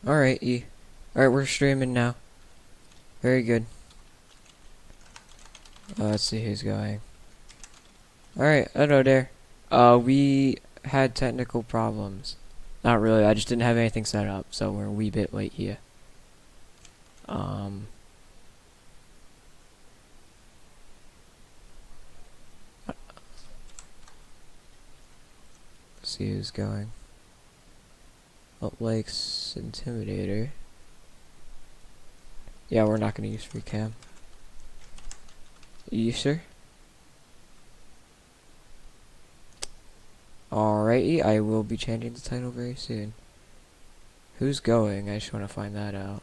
Alright, E. Alright, we're streaming now. Very good. Let's see who's going. Alright, hello there. We had technical problems. Not really, I just didn't have anything set up, so we're a wee bit late here. Let's see who's going. Lakes Intimidator. Yeah, we're not gonna use free cam. You sure? Alrighty, I will be changing the title very soon. Who's going? I just want to find that out.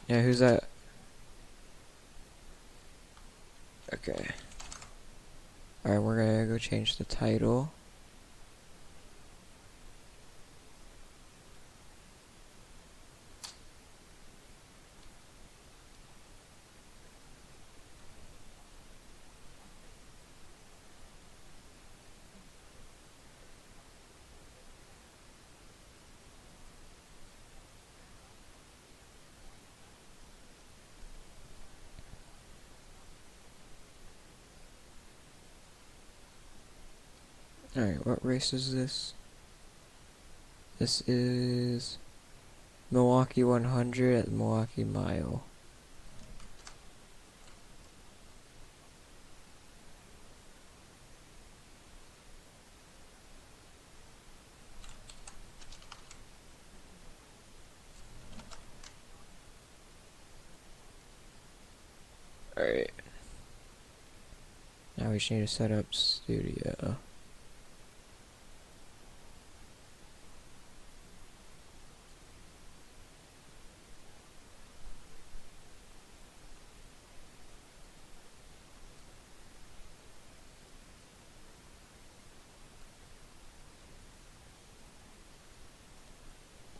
Yeah, who's that? Okay. Alright, we're gonna go change the title. Alright, what race is this? This is Milwaukee 100 at the Milwaukee Mile. Alright. Now we just need to set up studio.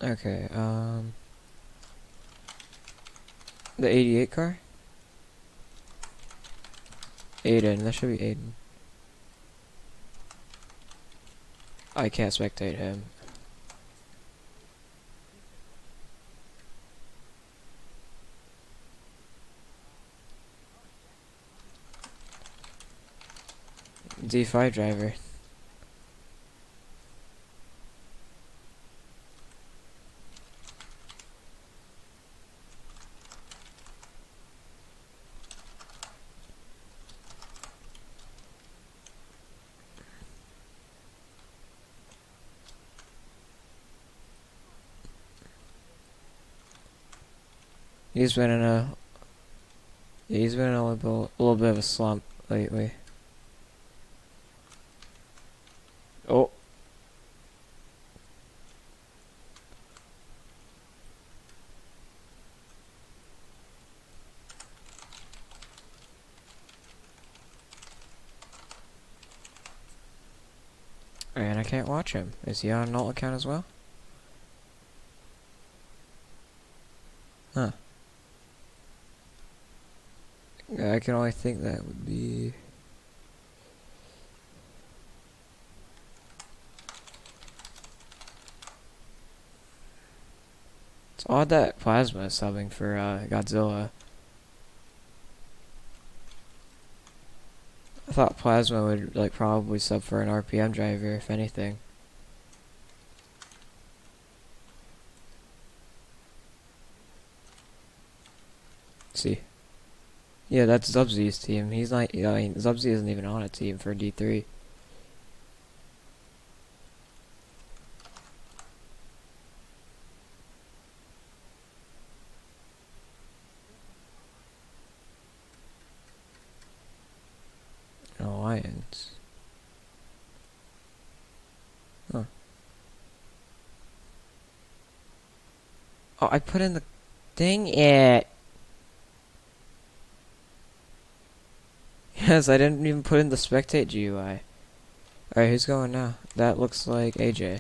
Okay, the 88 car? Aiden, that should be Aiden. I can't spectate him. D5 driver. He's been in a little bit of a slump lately. Oh. And I can't watch him. Is he on an alt account as well? Huh. I can only think that would be... It's odd that Plasma is subbing for Godzilla. I thought Plasma would like probably sub for an RPM driver, if anything. Let's see. Yeah, that's Zubzy's team. He's not. I mean, Zubzy isn't even on a team for D3. Alliance. Huh. Oh, I put in the... Dang it! Yes, I didn't even put in the spectate GUI. Alright, who's going now? That looks like AJ.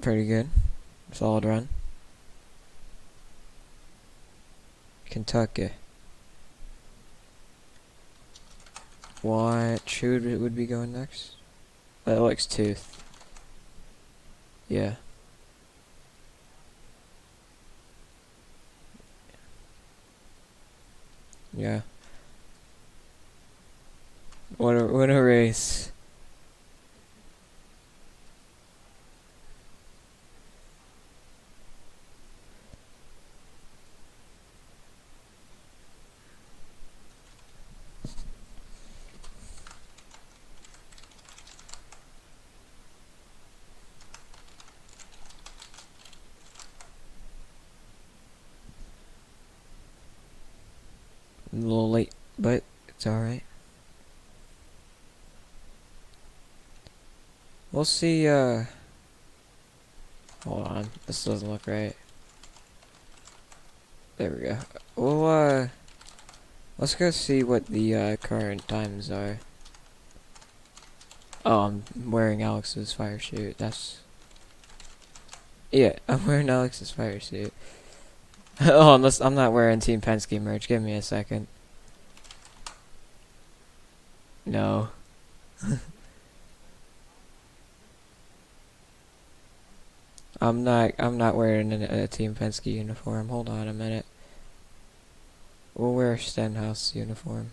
Pretty good. Solid run. Kentucky. What? Who would be going next? Alex Tooth. Yeah. Yeah. What a race. A little late, but it's alright. We'll see, hold on, this doesn't look right. There we go. Well, let's go see what the, current times are. Oh, I'm wearing Alex's fire suit, that's... Yeah, I'm wearing Alex's fire suit. Oh, unless I'm not wearing Team Penske merch, give me a second. No. I'm not wearing a Team Penske uniform. Hold on a minute. We'll wear a Stenhouse uniform.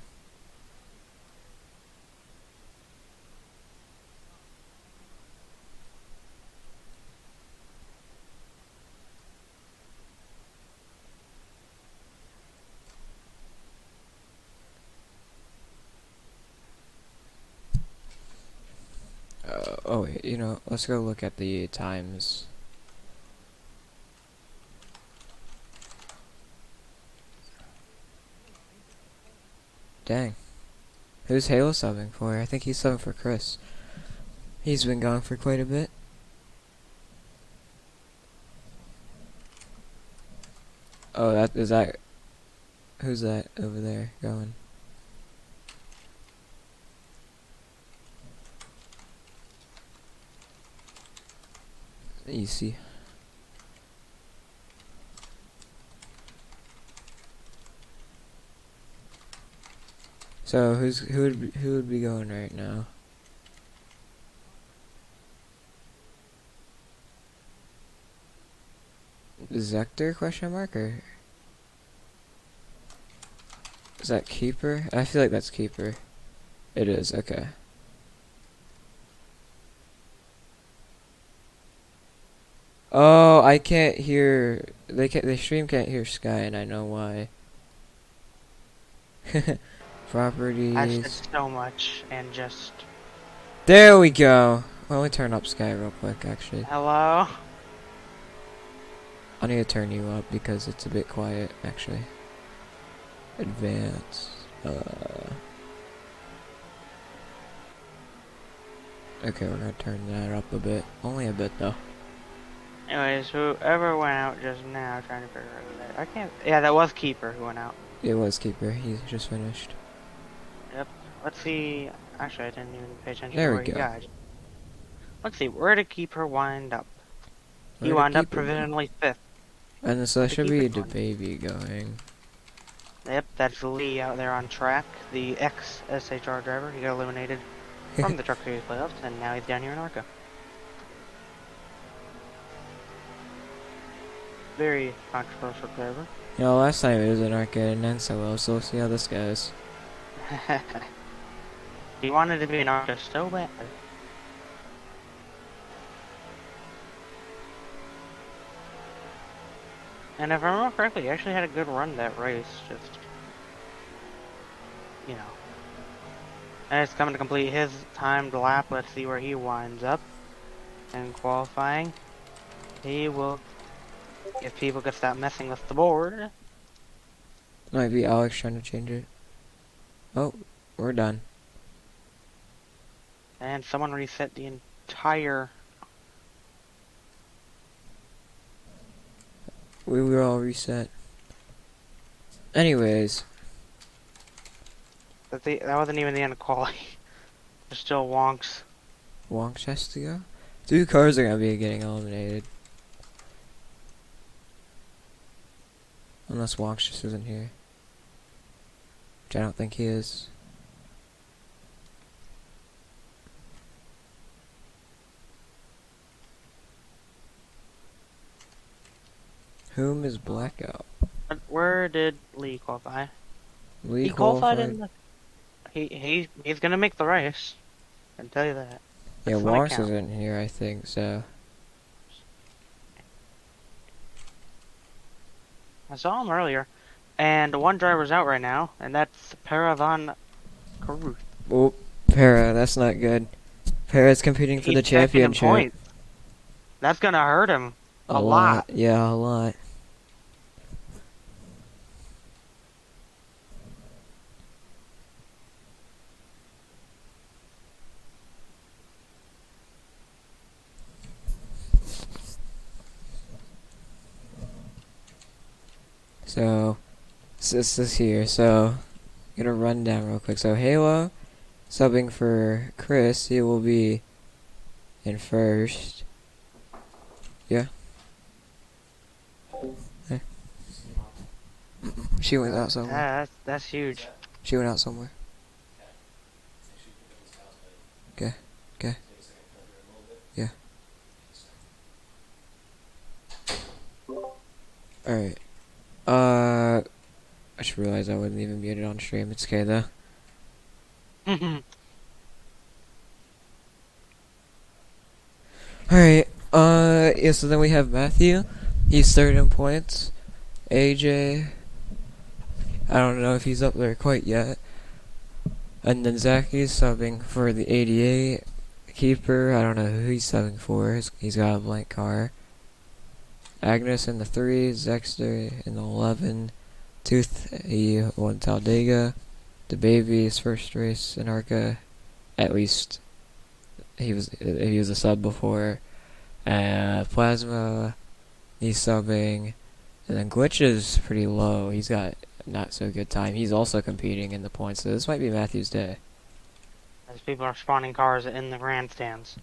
Oh wait, you know, let's go look at the times. Dang. Who's Halo subbing for? I think he's subbing for Chris. He's been gone for quite a bit. Oh, is that... Who's that over there going? Easy. So who would be going right now? Zector question mark or is that Keeper? I feel like that's Keeper. It is, okay. Oh, I can't hear. The stream can't hear Sky, and I know why. Properties. I said so much and just. There we go. Well, let me turn up Sky real quick, actually. Hello? I need to turn you up because it's a bit quiet, actually. Advanced. Okay, we're gonna turn that up a bit. Only a bit, though. Anyways, whoever went out just now trying to figure out that. I can't. Yeah, that was Keeper who went out. It was Keeper. He's just finished. Yep. Let's see. Actually, I didn't even pay attention There to we where he go. got. Let's see. Where did Keeper wind up? He Where did wound up Keeper go? provisionally 5th. And so there should be a Keeper's one. baby going. Yep, that's Lee out there on track. The ex-SHR driver. He got eliminated from the Truck Series playoffs, and now he's down here in Arca. Very controversial driver. You know, last time it was an arcade and then so well, so we'll see how this goes. He wanted to be an artist so bad. And if I remember correctly, he actually had a good run that race, just, you know. And it's coming to complete his timed lap. Let's see where he winds up in qualifying. He will, if people could stop messing with the board. Might be Alex trying to change it. Oh, we're done. And someone reset the entire... We were all reset. Anyways. That wasn't even the end of quality. There's still wonks. Wonk has to go? 2 cars are gonna be getting eliminated. Unless Wonks just isn't here. Which I don't think he is. Whom is Blackout? But where did Lee qualify? Lee He qualified in the... He's gonna make the race. I can tell you that. Yeah, That's when it Wonks counts. isn't here, I think, so. I saw him earlier. And one driver's out right now, and that's Paravan Karuth. Oh, Para, that's not good. Para's competing for the He's second in championship. points. That's gonna hurt him a lot. Yeah, a lot. So, this is here. So, gonna run down real quick. So, Halo subbing for Chris. He will be in first. Yeah. Hey. She went out somewhere. Yeah, that's huge. She went out somewhere. Okay. Okay. Yeah. Alright. I just realized I wasn't even muted on stream. It's okay though. Alright. Yeah, so then we have Matthew. He's third in points. AJ. I don't know if he's up there quite yet. And then Zacky's subbing for the 88. Keeper, I don't know who he's subbing for. He's got a blank car. Agnes in the 3, Zexter in the 11. Tooth, he won Talladega. The baby's first race in ARCA. At least he was a sub before. Plasma, he's subbing. And then Glitch is pretty low. He's got not so good time. He's also competing in the points, so this might be Matthew's day. As people are spawning cars in the grandstands.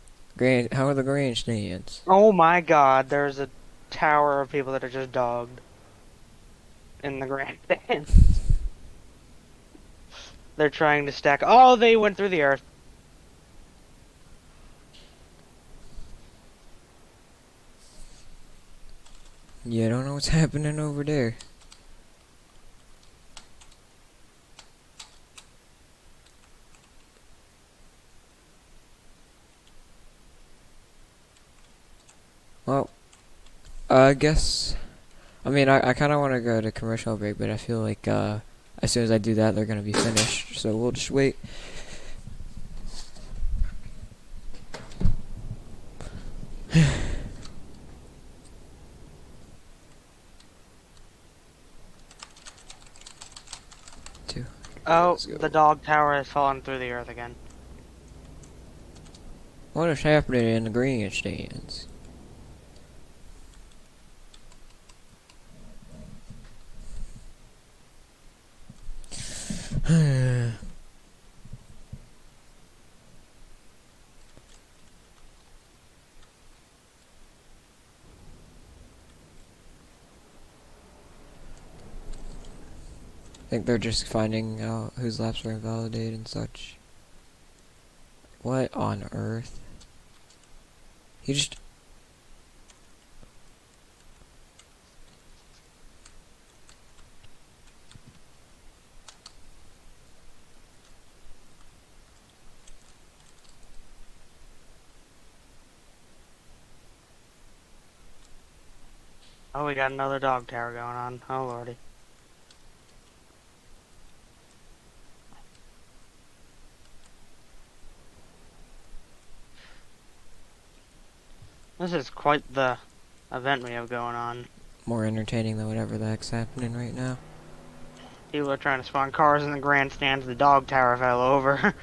How are the grandstands? Oh my god, there's a tower of people that are just dogged in the grandstands. They're trying to stack. Oh, they went through the earth. Yeah, I don't know what's happening over there. Well, I guess, I mean, I kind of want to go to commercial break, but I feel like, as soon as I do that, they're going to be finished, so we'll just wait. Oh, Let's go. the dog tower has fallen through the earth again. What is happening in the grandstands? I think they're just finding out whose laps were invalidated and such. What on earth? He just... Oh, we got another dog tower going on. Oh, lordy. This is quite the event we have going on. more entertaining than whatever the heck's happening right now. People are trying to spawn cars in the grandstands. The dog tower fell over.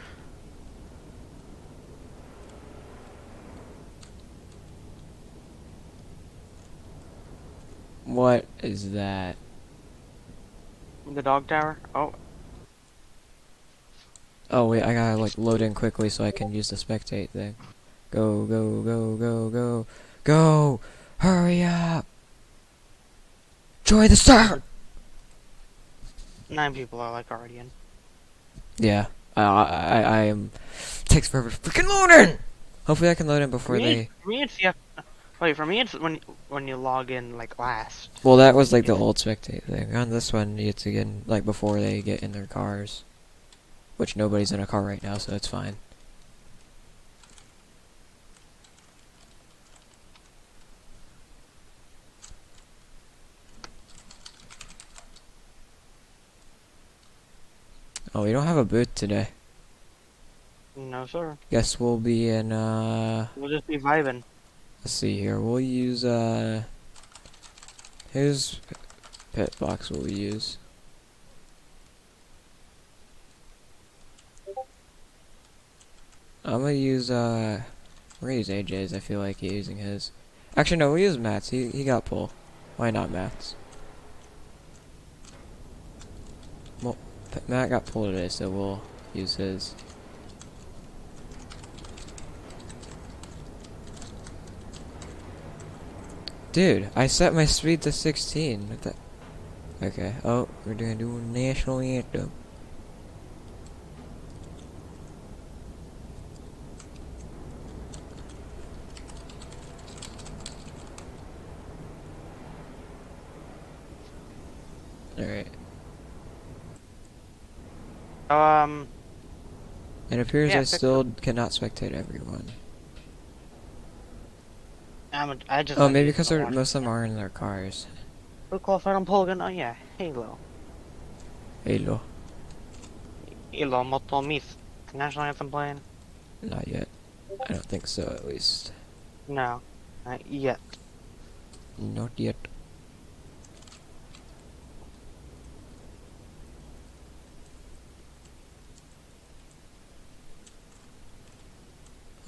What is that? The dog tower? Oh, Oh wait, I gotta like load in quickly so I can use the spectate thing. Go, go, go, go, go, go! Hurry up! Joy the star! 9 people are like already in. Yeah. I am. Takes forever to freaking load in. Hopefully, I can load in before they. For me, it's wait. For me, it's when you log in like last. Well, that was like the old spectate thing. On this one, you get to get in, like before they get in their cars, which nobody's in a car right now, so it's fine. Oh, we don't have a booth today. No sir. Guess we'll be in. We'll just be vibing. Let's see here. We'll use whose pet box will we use? I'm gonna use we're gonna use AJ's. I feel like using his. Actually, no, we'll use Matt's. He got pull. Why not Matt's? Well, Matt got pulled today, so we'll use his. Dude, I set my speed to 16. What the? Okay. Oh, we're gonna do a national anthem. Alright. It appears Yeah, I still cannot spectate everyone. I just. Oh, maybe because most of them are in their cars. Who qualified on Polygon? Oh yeah, Halo. Halo. Halo Moto Miss. National anthem playing? Not yet. I don't think so, at least. No, not yet. Not yet.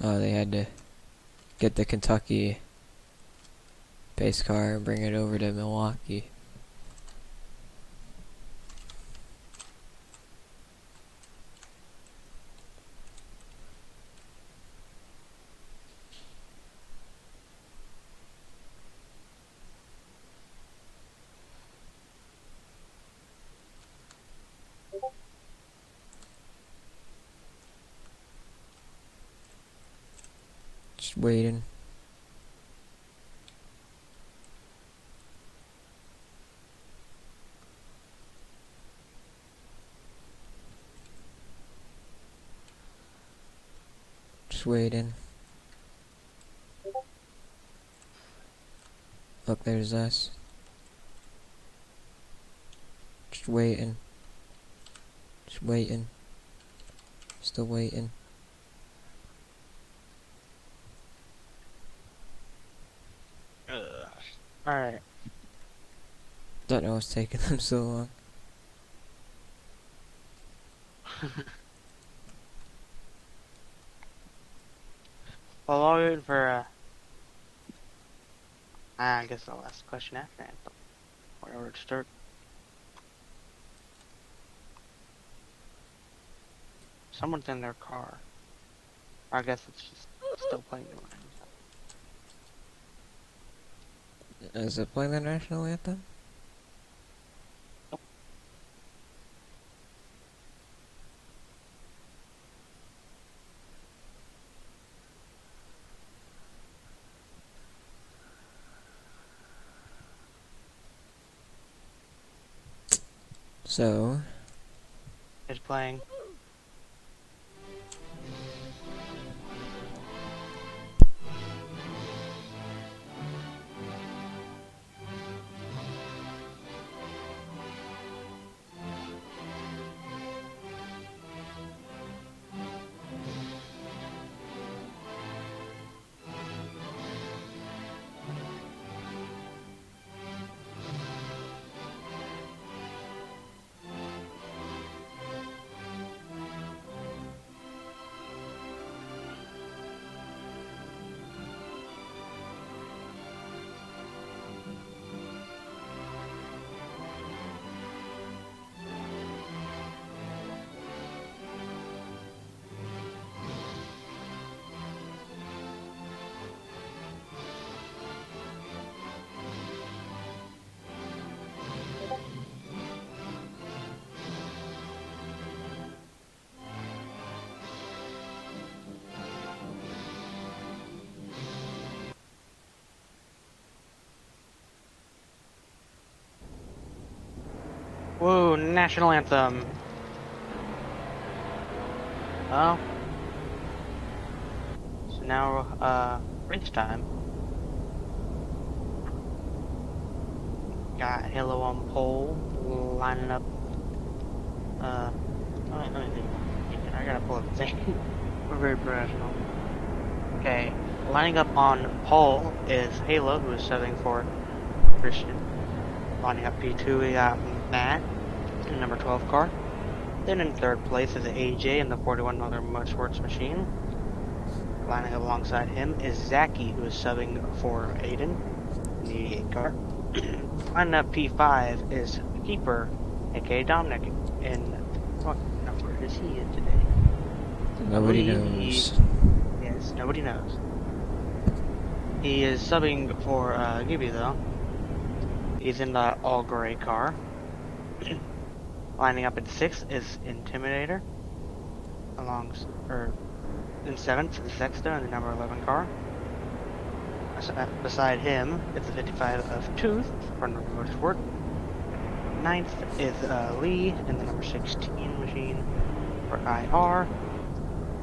Oh, they had to get the Kentucky base car and bring it over to Milwaukee. Just waiting. Just waiting. Look, there's us. Just waiting. Just waiting. Still waiting. Alright. Don't know what's taking them so long. Well, while we're waiting for, I guess I'll ask the question after anthem. Whenever it starts. Someone's in their car. Or I guess it's just still playing the game. Is it playing the national anthem? So, It's playing. Woo, national anthem. Oh. So now, race time. Got Halo on pole, lining up, oh, I gotta pull up the thing. We're very professional. Okay, lining up on pole is Halo, who is subbing for Christian. Lining up P2, we got Matt in number 12 car. Then in third place is AJ in the 41 Northern Motorsports machine. Lining up alongside him is Zachy, who is subbing for Aiden in the 88 car. Lining up P5 is Keeper, aka Dominic, in what number is he in today? Nobody knows. Yes, nobody knows. He is subbing for Gibby though. He's in the all gray car. Lining up in 6th is Intimidator. In 7th is Sexta in the number 11 car. Beside him is the 55 of Tooth for number Motorsport. 9th is Lee in the number 16 machine for IR.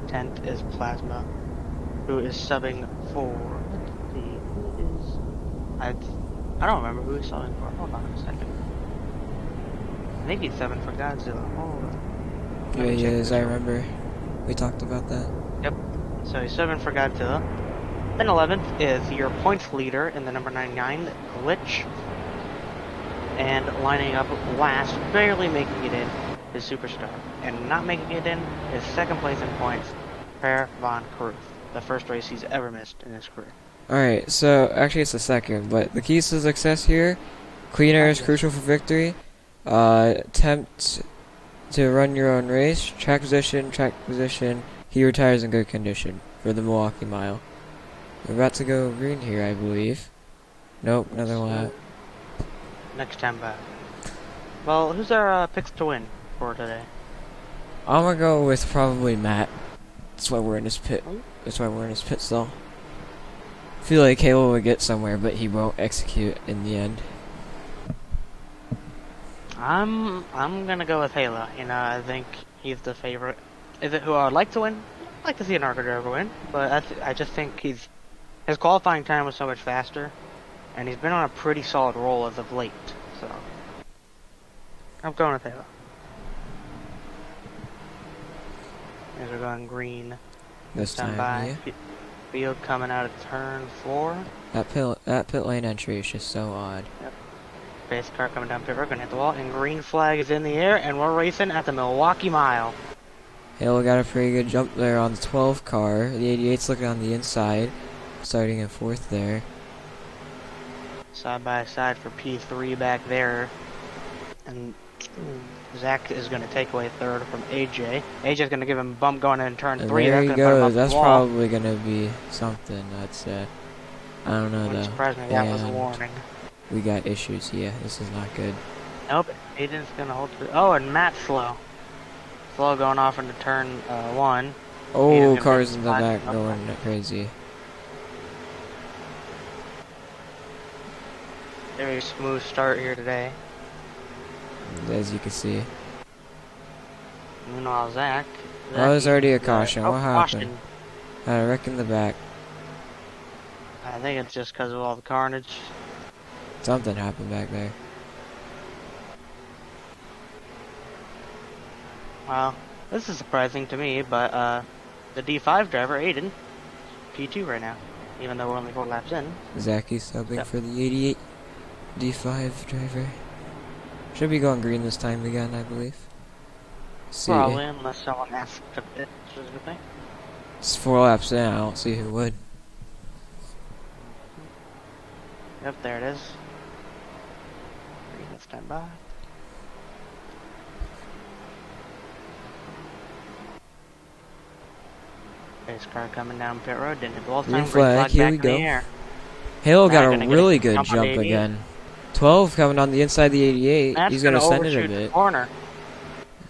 10th is Plasma, who is subbing for. Let's see, who is? I don't remember who he's subbing for. Hold on a second. I think he's subbing for Godzilla. Hold on. Yeah, he is. I remember. We talked about that. Yep. So he's subbing for Godzilla. Then 11th is your points leader in the number 99, Glitch. And lining up last, barely making it in, is Superstar. And not making it in is second place in points, Per Von Kruth. The first race he's ever missed in his career. Alright, so actually it's the second, but the keys to success here: clean air is crucial for victory. Attempt to run your own race. Track position. He retires in good condition for the Milwaukee mile. We're about to go green here, I believe. Nope, another lap. Next time back. Well, who's our picks to win for today? I'm gonna go with probably Matt. That's why we're in his pit. That's why we're in his pit stall. I feel like Halo will get somewhere, but he won't execute in the end. I'm gonna go with Halo. You know, I think he's the favorite. Is it who I would like to win? I'd like to see an ARCA driver win, but I just think his qualifying time was so much faster, and he's been on a pretty solid roll as of late. So I'm going with Halo. As we're going green. This time, yeah. Field coming out of turn 4. That pit lane entry is just so odd. Yep. Base car coming down pit road, gonna hit the wall, and green flag is in the air, and we're racing at the Milwaukee mile. Halo got a pretty good jump there on the 12 car. The 88's looking on the inside, starting in 4th there. Side by side for P3 back there, and Zach is going to take away 3rd from AJ. AJ's going to give him a bump going in turn 3. There he goes. That's probably going to be something. That's I don't know though. Surprised me. That was a warning. We got issues. Yeah, this is not good. Nope. Aiden's going to hold through. Oh, and Matt's slow. Slow going off into turn 1. Oh, cars in the back going crazy. Very smooth start here today. As you can see. Meanwhile, Zach. Oh, there's already a caution. What happened? Caution. I wreck in the back. I think it's just because of all the carnage. Something happened back there. Well, this is surprising to me, but the D5 driver, Aiden, P2 right now, even though we're only 4 laps in. Zachy's subbing for the 88 D5 driver. Should be going green this time again, I believe. See, probably, unless someone asks to pit, which is a good thing. It's 4 laps in, I don't see who would. Yep, there it is. Green, stand by. Base car coming down pit road, didn't hit the wall time. Green flag, here we go. Halo got a really good jump again. 12 coming on the inside of the 88. Matt's He's gonna send it a bit. Corner.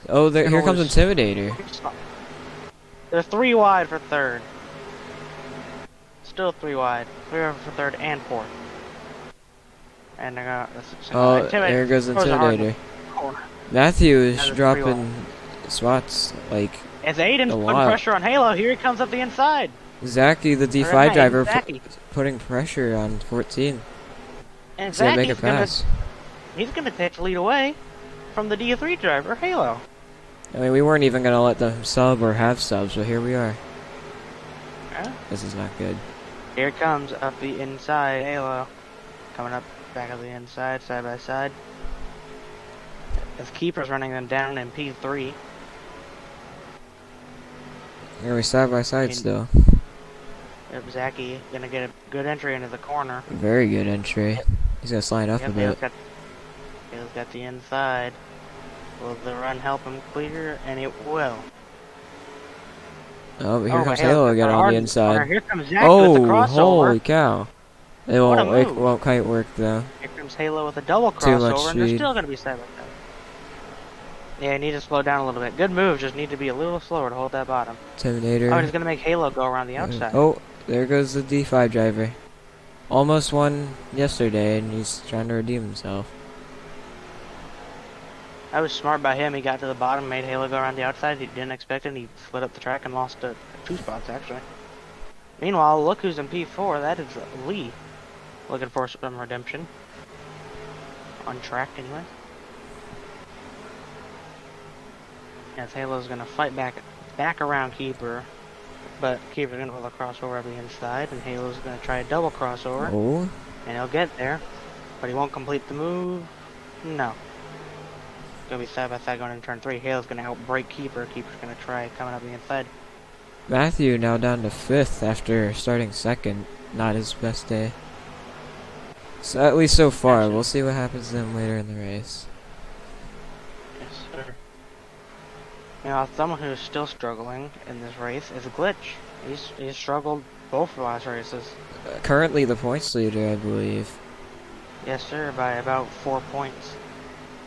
Oh, here comes Intimidator. They're 3 wide for 3rd. Still 3 wide. 3 over for 3rd and 4th. And they're gonna. Oh, there goes Intimidator. Matthew is Another dropping spots like It's Aiden's a putting lot. pressure on Halo. Here he comes up the inside. Zachy, the Or D5 not, driver, Zachy. putting pressure on 14. And He's gonna make a Zachy's gonna, pass. he's gonna take the lead away from the D3 driver, Halo. I mean, we weren't even gonna let them sub or have subs, but here we are. Yeah. This is not good. Here comes up the inside, Halo. Coming up back up the inside, side by side. His keeper's running them down in P3. Here we side by side still. Yep, Zachy gonna get a good entry into the corner. Very good entry. He's gonna slide up a bit. Halo's got the inside. Will the run help him clear? And it will. Oh, but here but comes Halo's Halo got again the on hard the in the corner. inside. Here comes Zachy with the crossover. Holy cow. It What a won't, move. won't quite work though. Here comes Halo with a double Too much crossover, and they're speed. still gonna be side by side. Yeah, you need to slow down a little bit. Good move, just need to be a little slower to hold that bottom. Terminator. Oh, he's gonna make Halo go around the outside. Oh, there goes the D5 driver. Almost won yesterday, and he's trying to redeem himself. That was smart by him. He got to the bottom, made Halo go around the outside. He didn't expect it, and he split up the track and lost 2 spots, actually. Meanwhile, look who's in P4. That is Lee. Looking for some redemption. On track, anyway. Yes, Halo's gonna fight back around Keeper. But Keeper's gonna pull a crossover up the inside, and Halo's gonna try a double crossover. Oh. And he'll get there. But he won't complete the move. No. Gonna be side by side going into turn 3. Halo's gonna outbreak Keeper. Keeper's gonna try coming up the inside. Matthew now down to 5th after starting 2nd. Not his best day. So at least so far. We'll see what happens to him later in the race. Yes, sir. Now, someone who's still struggling in this race is Glitch. He's struggled both last races. Currently the points leader, I believe. Yes, sir, by about 4 points.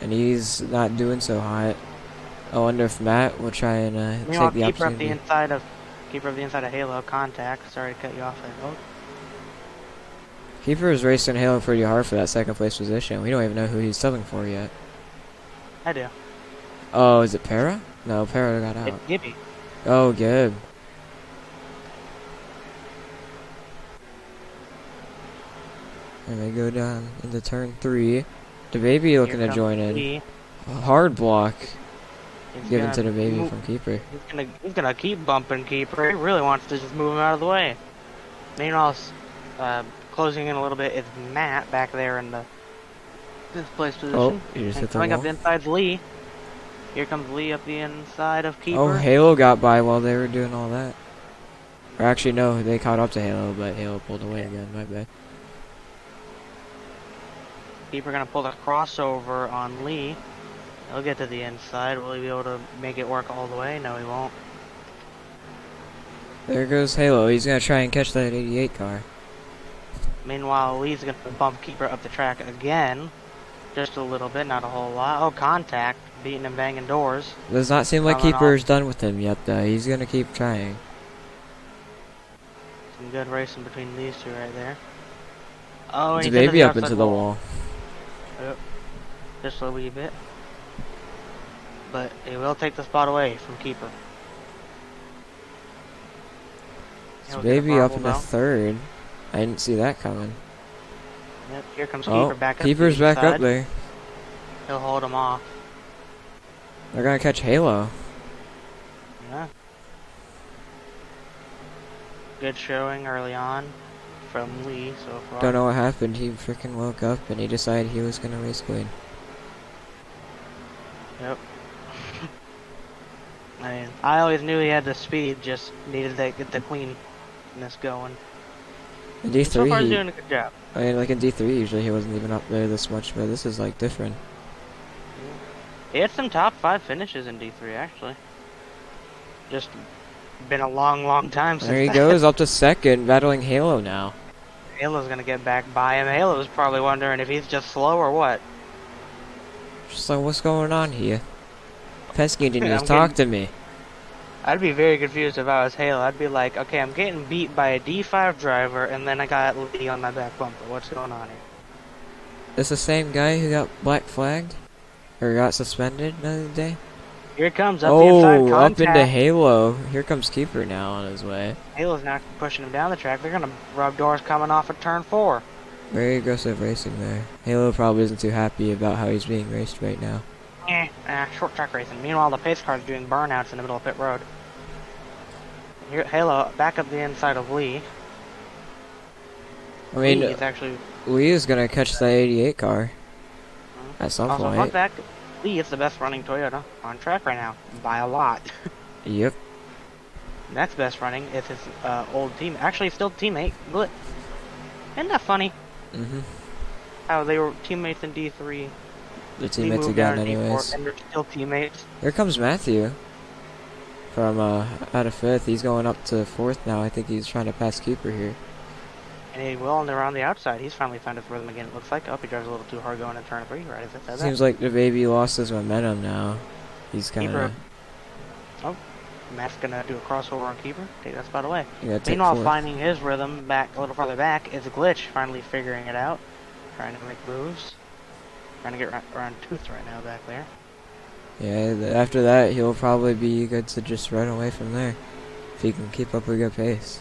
And he's not doing so hot. I wonder if Matt will try and Meanwhile, take the opportunity. Keeper of the inside of Halo contact. Sorry to cut you off there. Oh. Keeper is racing Halo pretty hard for that 2nd place position. We don't even know who he's subbing for yet. I do. Oh, is it Para? No, Para got out. It's Gibby. Oh, good. And they go down into turn 3. The baby looking to join in. Lee. A hard block He's given gonna to the baby move- from Keeper. He's gonna keep bumping Keeper. He really wants to just move him out of the way. Meanwhile, closing in a little bit is Matt back there in the 5th place position. Oh, you just And hit the coming up wall. the inside's Lee. Here comes Lee up the inside of Keeper. Oh, Halo got by while they were doing all that. Or actually, no, they caught up to Halo, but Halo pulled away again. My bad. Keeper gonna pull the crossover on Lee. He'll get to the inside. Will he be able to make it work all the way? No, he won't. There goes Halo. He's gonna try and catch that 88 car. Meanwhile, Lee's gonna bump Keeper up the track again. Just a little bit, not a whole lot. Oh, contact. Beating and banging doors. Does not seem like Coming Keeper's done with him yet, though. He's gonna keep trying. Some good racing between these two right there. Oh, It's a he's into baby up outside into the wall. Yep. Just a wee bit. But he will take the spot away from Keeper. It's He'll get a baby up marble into though. 3rd. I didn't see that coming. Yep, here comes Oh, Keeper back up. Keeper's to the back up inside. there. He'll hold him off. They're gonna catch Halo. Yeah. Good showing early on from Lee so far. Don't know what happened. He freaking woke up and he decided he was gonna race clean. Yep. I mean, I always knew he had the speed, just needed to get the cleanness going. In So far, D3, he's doing a good job. I mean, like in D3, usually he wasn't even up there this much, but this is like different. He had some top 5 finishes in D3, actually. Just been a long, long time since There he that. goes, up to 2nd, battling Halo now. Halo's gonna get back by him. Halo's probably wondering if he's just slow or what. Just like, what's going on here? Pesky didn't I'm just talk to me. I'd be very confused if I was Halo. I'd be like, okay, I'm getting beat by a D5 driver, and then I got Lee on my back bumper. What's going on here? It's the same guy who got black flagged? or got suspended another day. Here it comes, up the inside, Oh, contact. up into Halo. Here comes Keeper now on his way. Halo's now pushing him down the track. They're going to rub doors coming off at turn 4. Very aggressive racing there. Halo probably isn't too happy about how he's being raced right now. Short track racing. Meanwhile, the pace car's doing burnouts in the middle of pit road. Here, Halo back up the inside of Lee. I mean, Lee is actually... Lee is going to catch the 88 car at some also, point. fun fact, Lee is the best running Toyota on track right now, by a lot. Yep. Next best running is his old team, actually still teammate, Glit. Isn't that funny? Mm-hmm. How they were teammates in D3. They're teammates again anyways. D4, and they're still teammates. Here comes Matthew. From out of 5th. He's going up to 4th now. I think he's trying to pass Keeper here. And he will, and around the outside. He's finally found his rhythm again, it looks like. Oh, he drives a little too hard going in turn 3, right as I said that. Seems like the baby lost his momentum now. He's kind of... Oh, Matt's going to do a crossover on Keeper. Take that spot away. Meanwhile, finding his rhythm back a little farther back is Glitch, finally figuring it out. Trying to make moves. Trying to get around Tooth right now back there. Yeah, after that, he'll probably be good to just run away from there. If he can keep up a good pace.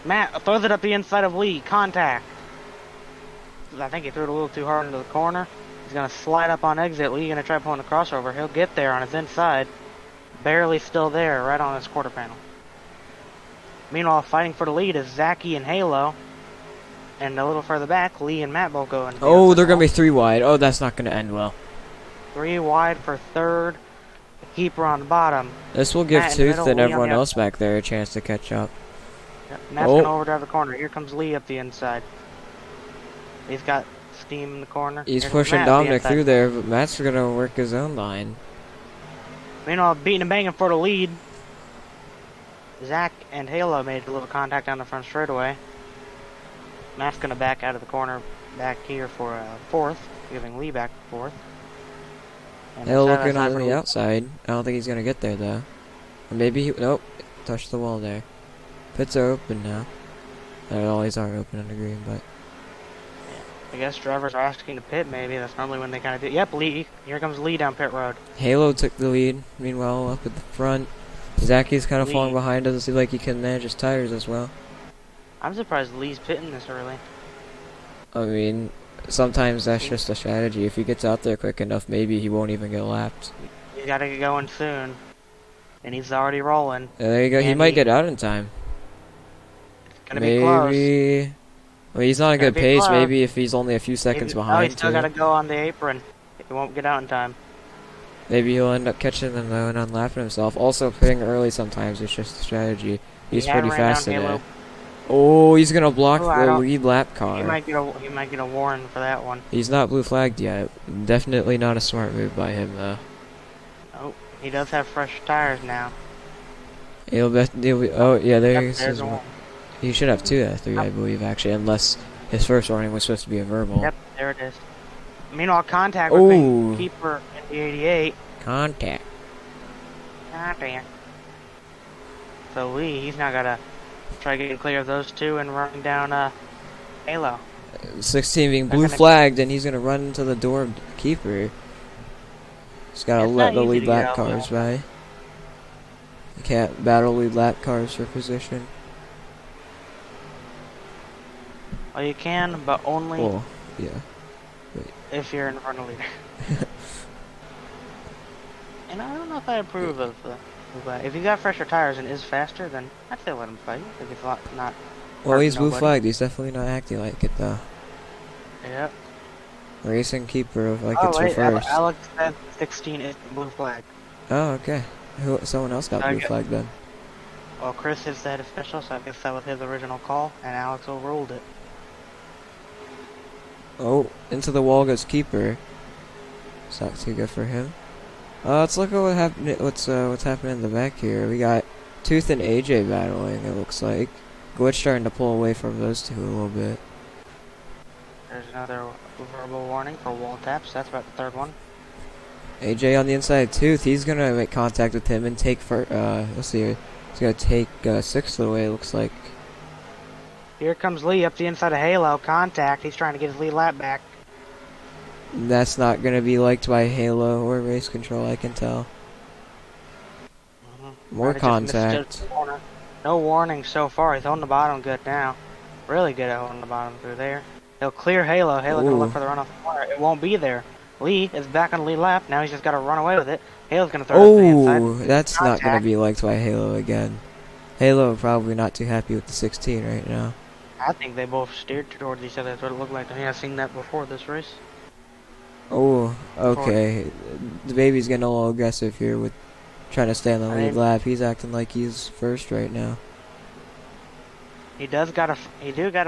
Matt throws it up the inside of Lee. Contact. I think he threw it a little too hard into the corner. He's going to slide up on exit. Lee going to try pulling the crossover. He'll get there on his inside. Barely still there, right on his quarter panel. Meanwhile, fighting for the lead is Zachy and Halo. And a little further back, Lee and Matt both go in. Oh, they're going to be 3 wide. Oh, that's not going to end well. 3 wide for 3rd. The Keeper on the bottom. This will give Matt Tooth and Lee everyone else back there a chance to catch up. Yep, Matt's going to overdrive the corner. Here comes Lee up the inside. He's got steam in the corner. He's pushing Dominic through there, but Matt's going to work his own line. Meanwhile, beating and banging for the lead. Zach and Halo made a little contact down the front straightaway. Matt's going to back out of the corner back here for 4th, giving Lee back 4th. Halo looking on the outside. I don't think he's going to get there, though. Or maybe he... Nope. Touched the wall there. Pits are open now. They always are open on the green, but... I guess drivers are asking to pit, maybe. That's normally when they kind of do. Yep, Lee. Here comes Lee down pit road. Halo took the lead. Meanwhile, up at the front, Zachy's kind of falling behind. Doesn't seem like he can manage his tires as well. I'm surprised Lee's pitting this early. I mean, sometimes that's just a strategy. If he gets out there quick enough, maybe he won't even get lapped. He's got to get going soon. And he's already rolling. There you go. He might get out in time. It's going to be close. Maybe... Well, he's not a good pace. Close. Maybe if he's only a few seconds behind. Oh, he's still got to go on the apron. He won't get out in time. Maybe he'll end up catching them though and unlapping himself. Also, pitting early sometimes is just a strategy. He's pretty fast today. Halo. Oh, he's gonna block the lead lap car. He might get a warning for that one. He's not blue flagged yet. Definitely not a smart move by him though. Oh, he does have fresh tires now. He'll be, oh yeah, there's one. He should have 2 out of 3, I believe, actually, unless his first warning was supposed to be a verbal. Yep, there it is. Meanwhile, contact with Keeper in the 88. Contact. So Lee, he's now got to try to get clear of those 2 and run down Halo. 16 being blue flagged, and he's going to run into the door of Keeper. He's got to let the lead lap cars by. You can't battle lead lap cars for position. Well, you can, but only Wait. if you're in front of the leader. And I don't know if I approve of if he's got fresher tires and is faster, then I'd say let him fight. If he's not. Well, he's blue flagged. He's definitely not acting like it, though. Yep. Racing Keeper like it's reversed. Alex said 16 is blue flag. Oh, okay. Someone else got blue flagged then. Well, Chris is the head official, so I guess that was his original call, and Alex overruled it. Oh, into the wall goes Keeper. It's not too good for him. Let's look at what happened. What's happening in the back here? We got Tooth and AJ battling. It looks like Glitch starting to pull away from those 2 a little bit. There's another verbal warning for wall taps. That's about the 3rd one. AJ on the inside of Tooth. He's gonna make contact with him and take for. Let's see here. He's gonna take 6th away. It looks like. Here comes Lee up the inside of Halo. Contact. He's trying to get his lead lap back. That's not gonna be liked by Halo or Race Control, I can tell. More Might have just contact. misjudged the corner. No warning so far. He's holding the bottom good now. Really good at holding the bottom through there. He'll clear Halo. Halo gonna look Ooh. for the run off the corner. It won't be there. Lee is back on the lead lap. Now he's just got to run away with it. Halo's gonna throw it to the inside. Oh, that's not gonna Contact. be liked by Halo again. Halo probably not too happy with the 16 right now. I think they both steered towards each other. That's what it looked like to me. I've seen that before this race. Oh, okay. The baby's getting a little aggressive here with trying to stay on the lead lap. He's acting like he's first right now. He do gotta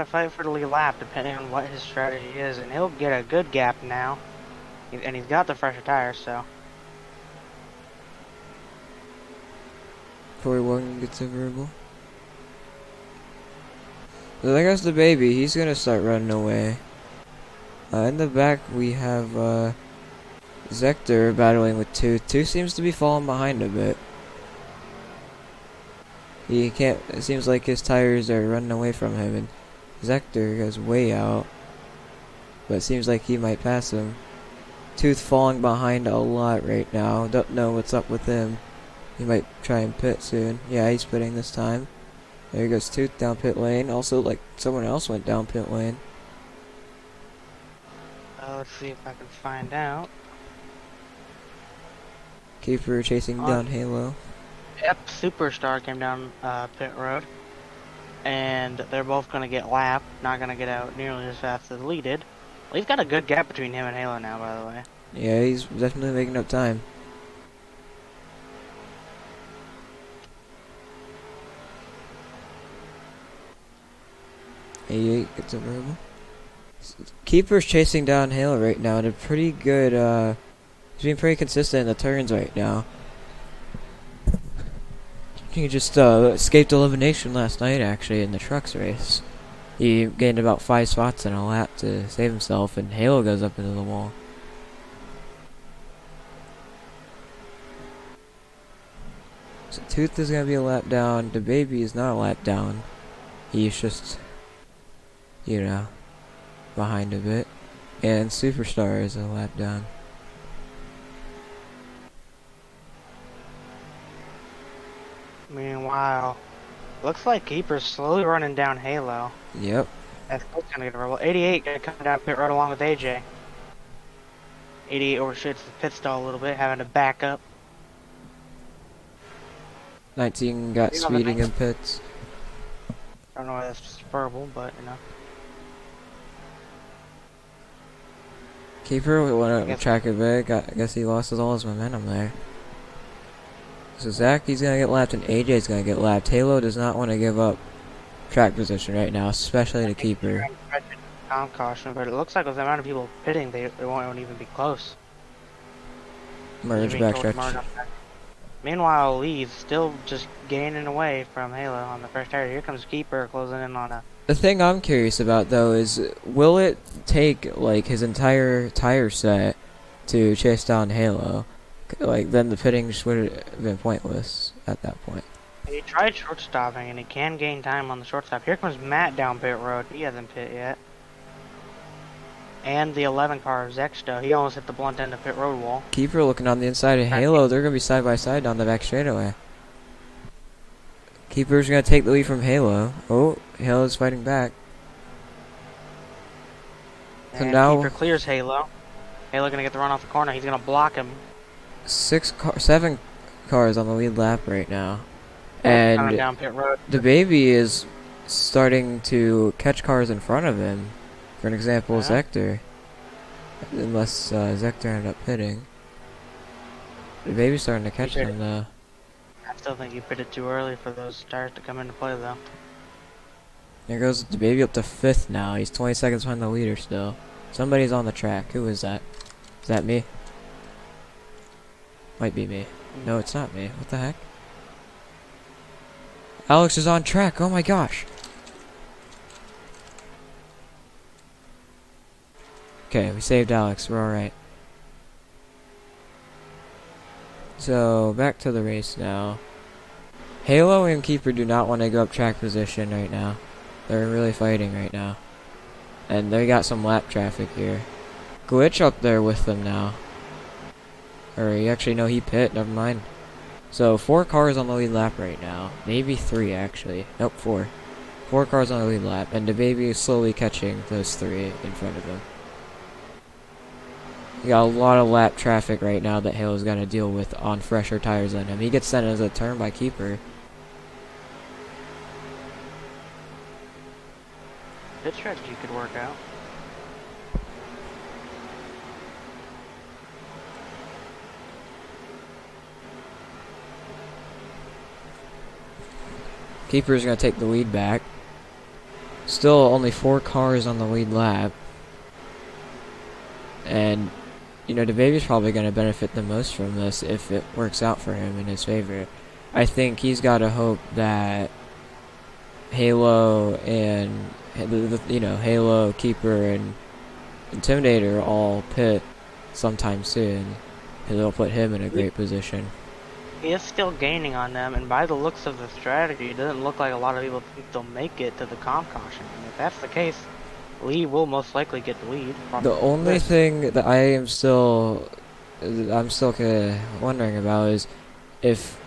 fight for the lead lap depending on what his strategy is, and he'll get a good gap now. And he's got the fresher tires, so. 41 gets a verbal. So there goes the baby. He's gonna start running away. In the back we have Zector battling with Tooth. Tooth seems to be falling behind a bit. He can't. It seems like his tires are running away from him, and Zector goes way out. But it seems like he might pass him. Tooth falling behind a lot right now. Don't know what's up with him. He might try and pit soon. Yeah, he's pitting this time. There goes Tooth down pit lane. Also, like, someone else went down pit lane. Let's see if I can find out. Keeper chasing down Halo. Yep, Superstar came down pit road. And they're both going to get lapped. Not going to get out nearly as fast as Lee did. Lee's got a good gap between him and Halo now, by the way. Yeah, he's definitely making up time. He gets a verbal. Keeper's chasing down Halo right now, and a pretty good, he's being pretty consistent in the turns right now. He just escaped elimination last night, actually, in the trucks race. He gained about 5 spots in a lap to save himself, and Halo goes up into the wall. So Tooth is going to be a lap down. The baby is not a lap down. He's just, you know, behind a bit. And Superstar is a lap down. Meanwhile, looks like Keeper's slowly running down Halo. Yep. That's gonna get a rebel. 88 gonna come down pit road along with AJ. 88 overshoots the pit stall a little bit, having to back up. 19 got speeding in pits. I don't know why that's just verbal, but you know. Keeper went up track a bit. I guess he lost all his momentum there. So Zach, he's gonna get lapped, and AJ's gonna get lapped. Halo does not want to give up track position right now, especially the Keeper. Caution, but it looks like with the amount of people pitting, they won't even be close. Merge backstretch. Meanwhile, Lee's still just gaining away from Halo on the first tire. Here comes Keeper closing in on a. The thing I'm curious about though is, will it take like his entire tire set to chase down Halo? Like, then the pitting just would have been pointless at that point. He tried short stopping and he can gain time on the short stop. Here comes Matt down pit road. He hasn't pit yet. And the 11 car of Zexto. He almost hit the blunt end of pit road wall. Keeper looking on the inside of Halo. They're going to be side by side down the back straightaway. Keeper's going to take the lead from Halo. Oh, Halo's fighting back. So and now Keeper clears Halo. Halo going to get the run off the corner. He's going to block him. 7 cars on the lead lap right now. And down pit road. The baby is starting to catch cars in front of him. For an example, Zector. Unless Zector ended up pitting. The baby's starting to catch them though. I still think you pitted too early for those tires to come into play though. There goes the baby up to 5th now. He's 20 seconds behind the leader still. Somebody's on the track. Who is that? Is that me? Might be me. No, it's not me. What the heck? Alex is on track. Oh my gosh. Okay, we saved Alex. We're alright. So, back to the race now. Halo and Keeper do not want to go up track position right now. They're really fighting right now. And they got some lap traffic here. glitch up there with them now. Or actually, no, he pit. Never mind. So 4 cars on the lead lap right now. Maybe 3 actually. Nope, 4. 4 cars on the lead lap, and the baby is slowly catching those 3 in front of him. You got a lot of lap traffic right now that Halo's got to deal with on fresher tires than him. He gets sent as a turn by Keeper. Pit strategy could work out. Keeper's going to take the lead back. Still only 4 cars on the lead lap. And, you know, the baby's probably going to benefit the most from this if it works out for him in his favor. I think he's got to hope that Halo and, you know, Halo, Keeper, and Intimidator all pit sometime soon. It'll put him in a great position. He is still gaining on them, and by the looks of the strategy, it doesn't look like a lot of people think they'll make it to the comp caution. And if that's the case, Lee will most likely get the lead. The only thing that I'm still kinda wondering about is if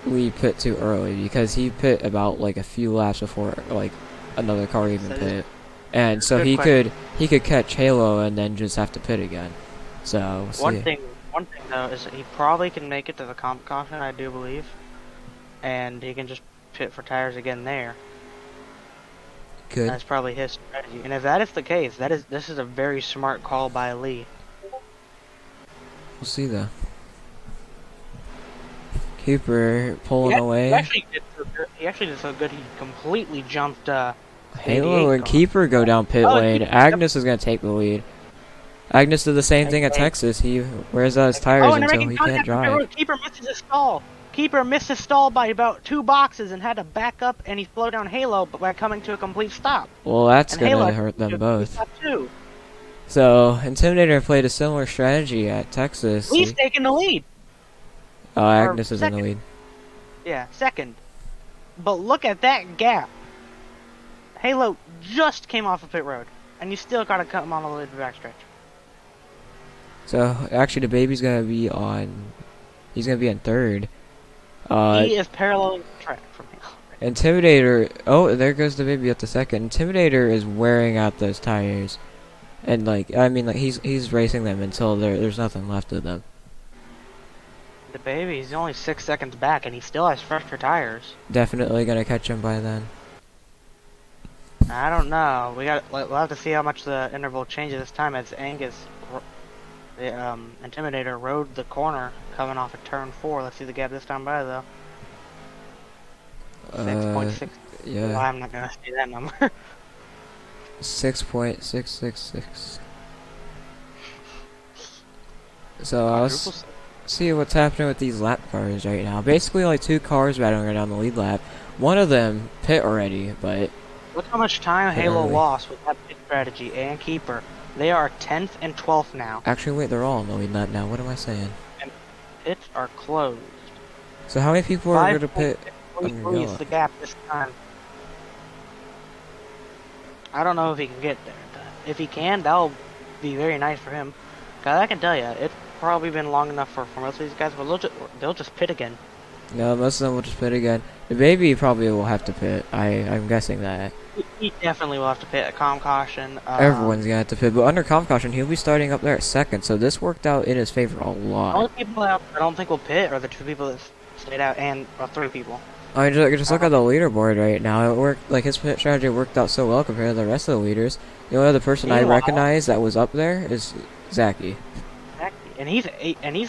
Lee pit too early, because he pit about like a few laps before like another car even pit, and so he could catch Halo and then just have to pit again. So we'll see. One thing though is that he probably can make it to the comp caution, I do believe, and he can just pit for tires again there. Good. That's probably his strategy, and if that is the case, this is a very smart call by Lee. We'll see though. Keeper pulling away. He actually did so good. He completely jumped. Halo and Keeper go down pit lane. Agnes is gonna take the lead. Agnes did the same thing at Texas. He wears out his tires until he can't drive. Keeper misses his stall. Keeper missed his stall by about 2 boxes and had to back up, and he slowed down Halo by coming to a complete stop. Well, that's gonna hurt them both. So Intimidator played a similar strategy at Texas. Lee's taking the lead. Oh, Agnes is in the lead. Yeah, second. But look at that gap. Halo just came off of pit road, and you still gotta cut him on the backstretch. So actually, the baby's gonna be on. He's gonna be in third. He is paralleling the track from me. Intimidator. Oh, there goes the baby at the second. Intimidator is wearing out those tires, and like I mean, like he's racing them until there's nothing left of them. The baby, he's only 6 seconds back, and he still has fresher tires. Definitely gonna catch him by then. I don't know. We'll have to see how much the interval changes this time as Angus, the Intimidator, rode the corner coming off of turn 4. Let's see the gap this time by though. 6.6. Yeah. Well, I'm not gonna say that number. 6.666. So I'll see what's happening with these lap cars right now. Basically, like 2 cars battling down the lead lap. One of them pit already, but look how much time Halo lost with that pit strategy and Keeper. They are 10th and 12th now. Actually, wait, they're all on the lead lap now. What am I saying? And pits are closed. So how many people are going to pit? Is the gap this time. I don't know if he can get there. But if he can, that'll be very nice for him. Cause I can tell you, it's probably been long enough for most of these guys, but they'll just pit again. No, most of them will just pit again. The baby probably will have to pit. I'm guessing that. He definitely will have to pit at comp caution. Everyone's gonna have to pit, but under comp caution, he'll be starting up there at second. So this worked out in his favor a lot. The only people that I don't think will pit are the 2 people that stayed out, and 3 people. I mean, just look at the leaderboard right now. It worked. Like his pit strategy worked out so well compared to the rest of the leaders. The only other person I recognize that was up there is Zachy. And he's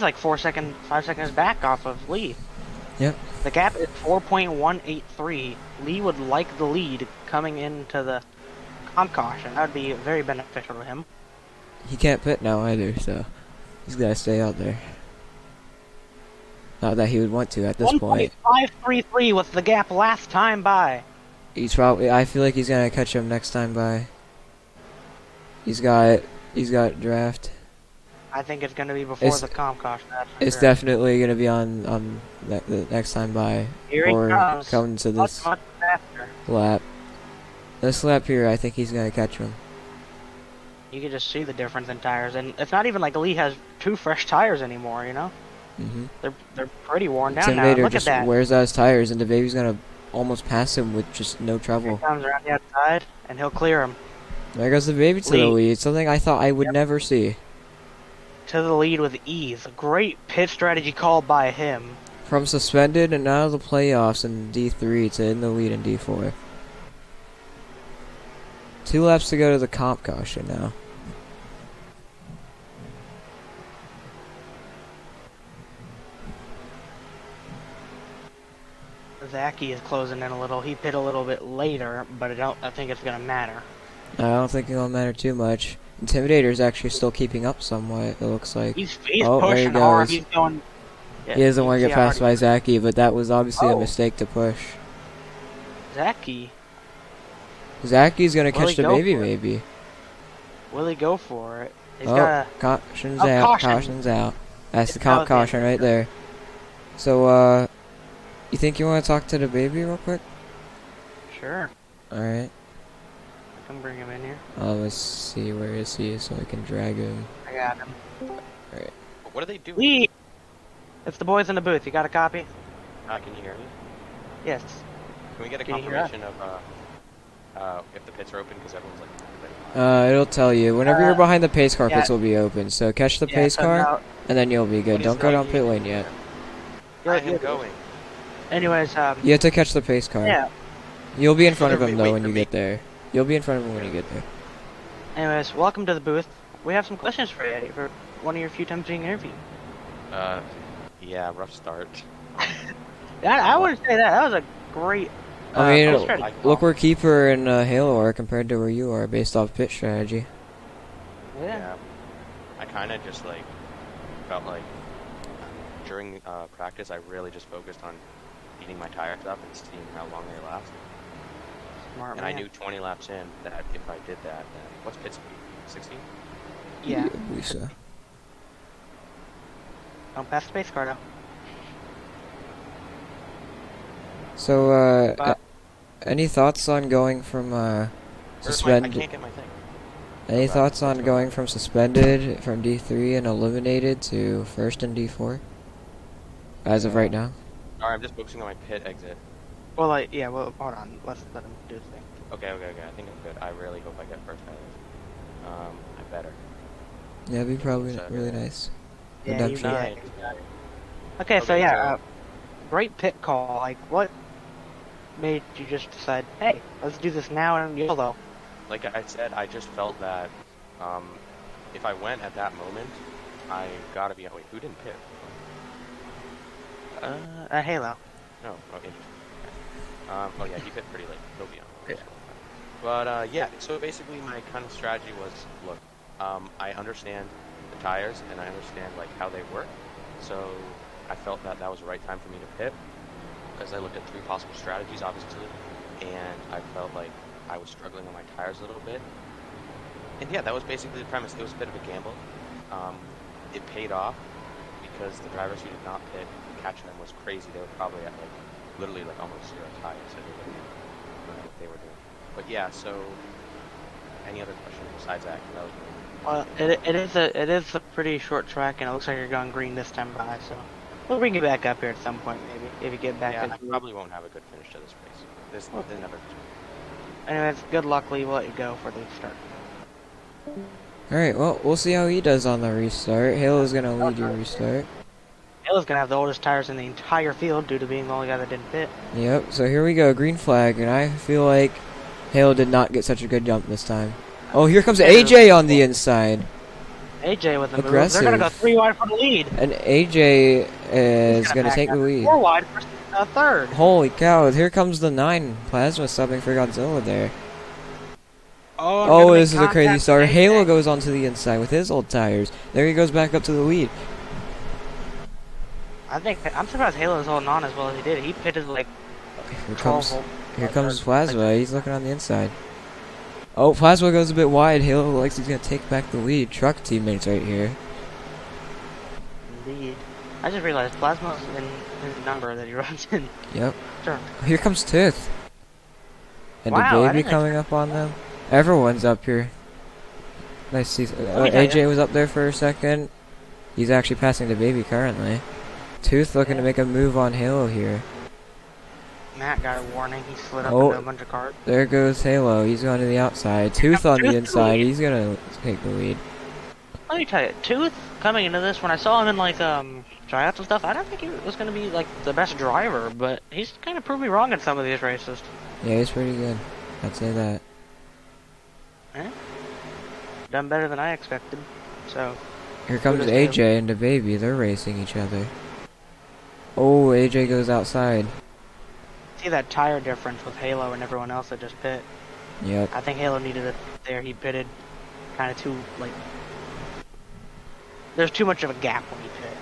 like 5 seconds back off of Lee. Yep. The gap is 4.183. Lee would like the lead coming into the comp caution. That would be very beneficial to him. He can't pit now either, so he's gotta stay out there. Not that he would want to at this point. 1.533 was the gap last time by. He's probably. I feel like he's gonna catch him next time by. He's got draft. I think it's gonna be before the comp caution. It's definitely gonna be on the next time by. Here he comes. Coming to this much faster. lap. This lap here, I think he's gonna catch him. You can just see the difference in tires, and it's not even like Lee has 2 fresh tires anymore. You know, they're pretty worn down now. Intimidator Look at just that. wears out his tires, and the baby's gonna almost pass him with just no He trouble. comes around the outside, and he'll clear him. There goes the baby to the lead. Something I thought I would never see. To the lead with ease. A great pit strategy call by him. From suspended and out of the playoffs in D3 to in the lead in D4. 2 laps to go to the comp caution now. Zachy is closing in a little. He pit a little bit later, but I think it's gonna matter. I don't think it'll matter too much. Intimidator's actually still keeping up somewhat, it looks like. He's Oh, there he pushing hard. goes. He's going. Yeah, He doesn't want to see get how passed hard by Zachy, but that was obviously a Oh. mistake to push. Zachy. Zachy's gonna Will catch he the go baby, for it? maybe. Will he go for it? He's Oh, got caution's Oh, out. caution. Caution's out. That's the It's comp out caution there. right there. So, you think you want to talk to the baby real quick? Sure. Alright. I can bring him in here. Let's see, where is he so I can drag him. I got him. What are they doing? Lee! It's the boys in the booth. You got a copy? Can you hear me? Yes. Can we get a Can you hear us? confirmation of if the pits are open? Because everyone's like, It'll tell you. Whenever you're behind the pace car, yeah. pits will be open. So catch the pace so car, now- and then you'll be good. He's Don't go not down pit lane yet. I am going. Anyways, You have to catch the pace car. yeah. You'll be in front of him, Wait though, when for you me. get there. You'll be in front of him when you get there. Anyways, welcome to the booth. We have some questions for you for one of your few times being interviewed. Yeah, rough start. I wouldn't say that. That was a great. I mean, pit strategy. look where Keeper and Halo are compared to where you are based off pit strategy. Yeah. I kind of just like felt like during practice, I really just focused on beating my tires up and seeing how long they last. Smart And man. I knew 20 laps in that if I did that, then what's pit speed? 60? Yeah. I believe so. Don't pass the space car now. So, any thoughts on going from I suspended? can't get my thing. Any Go back. thoughts on Let's go going back. from suspended from D3 and eliminated to first in D4? As of right now? Alright, I'm just focusing on my pit exit. Well, yeah. Well, hold on. Let's let him do his thing. Okay. I think I'm good. I really hope I get first out of this. I better. Yeah, that'd be probably So- really nice. Yeah, Redemption. Nice. Okay, so Okay, yeah, great pit call. Like, what made you just decide, hey, let's do this now in yellow? Like I said, I just felt that if I went at that moment, I gotta be. Wait, who didn't pit? Halo. No. Oh, interesting. Oh yeah, he pit pretty late. He'll be on. Yeah. But yeah, so basically my kind of strategy was, look, I understand the tires and I understand like how they work, so I felt that that was the right time for me to pit because I looked at 3 possible strategies, obviously, and I felt like I was struggling on my tires a little bit. And yeah, that was basically the premise. It was a bit of a gamble. It paid off because the drivers who did not pit, catching them was crazy. They were probably at like literally like almost 0 tires. So I don't know what they were doing. But yeah, so any other questions besides that? That was Well, it is a pretty short track, and it looks like you're going green this time by. So we'll bring you back up here at some point, maybe if you get back. yeah, I into it. probably won't have a good finish to this race. This never. Anyways, good luck, Lee. We'll let you go for the start. Alright, well, we'll see how he does on the restart. Halo's gonna lead your restart. Halo's gonna have the oldest tires in the entire field due to being the only guy that didn't pit. Yep, so here we go, green flag, and I feel like Halo did not get such a good jump this time. Oh, here comes AJ on the inside. AJ with the move. Aggressive. They're gonna go 3 wide for the lead. And AJ is gonna back take the up lead. 4 wide for third. Holy cow, here comes the 9 plasma subbing for Godzilla there. Oh, this is a crazy start. Halo goes onto the inside with his old tires. There he goes back up to the lead. I'm surprised Halo is holding on as well as he did. He pitted like Here 12 comes Plasma. He's looking on the inside. Oh, Plasma goes a bit wide. Halo looks like he's gonna take back the lead. Truck teammates right here. Indeed. I just realized Plasma's in his number that he runs in. Yep. Sure. Here comes Tooth. And Wow, I the baby didn't coming up on them. Everyone's up here. Nice to see. me tell AJ ya. was up there for a second. He's actually passing the baby currently. Tooth looking to make a move on Halo here. Matt got a warning. He slid up Oh. into a bunch of cars. There goes Halo. He's going to the outside. Tooth on the Tooth inside. lead. He's gonna take the lead. Let me tell you, Tooth coming into this, when I saw him in like tryouts and stuff, I don't think he was gonna be like the best driver, but he's kind of proved me wrong in some of these races. Yeah, he's pretty good. I'd say that. Eh? Done better than I expected. So Here comes Kudos to him. AJ and the baby. They're racing each other. Oh, AJ goes outside. see that tire difference with Halo and everyone else that just pit. Yep. I think Halo needed it there. He pitted kind of too like. There's too much of a gap when he pit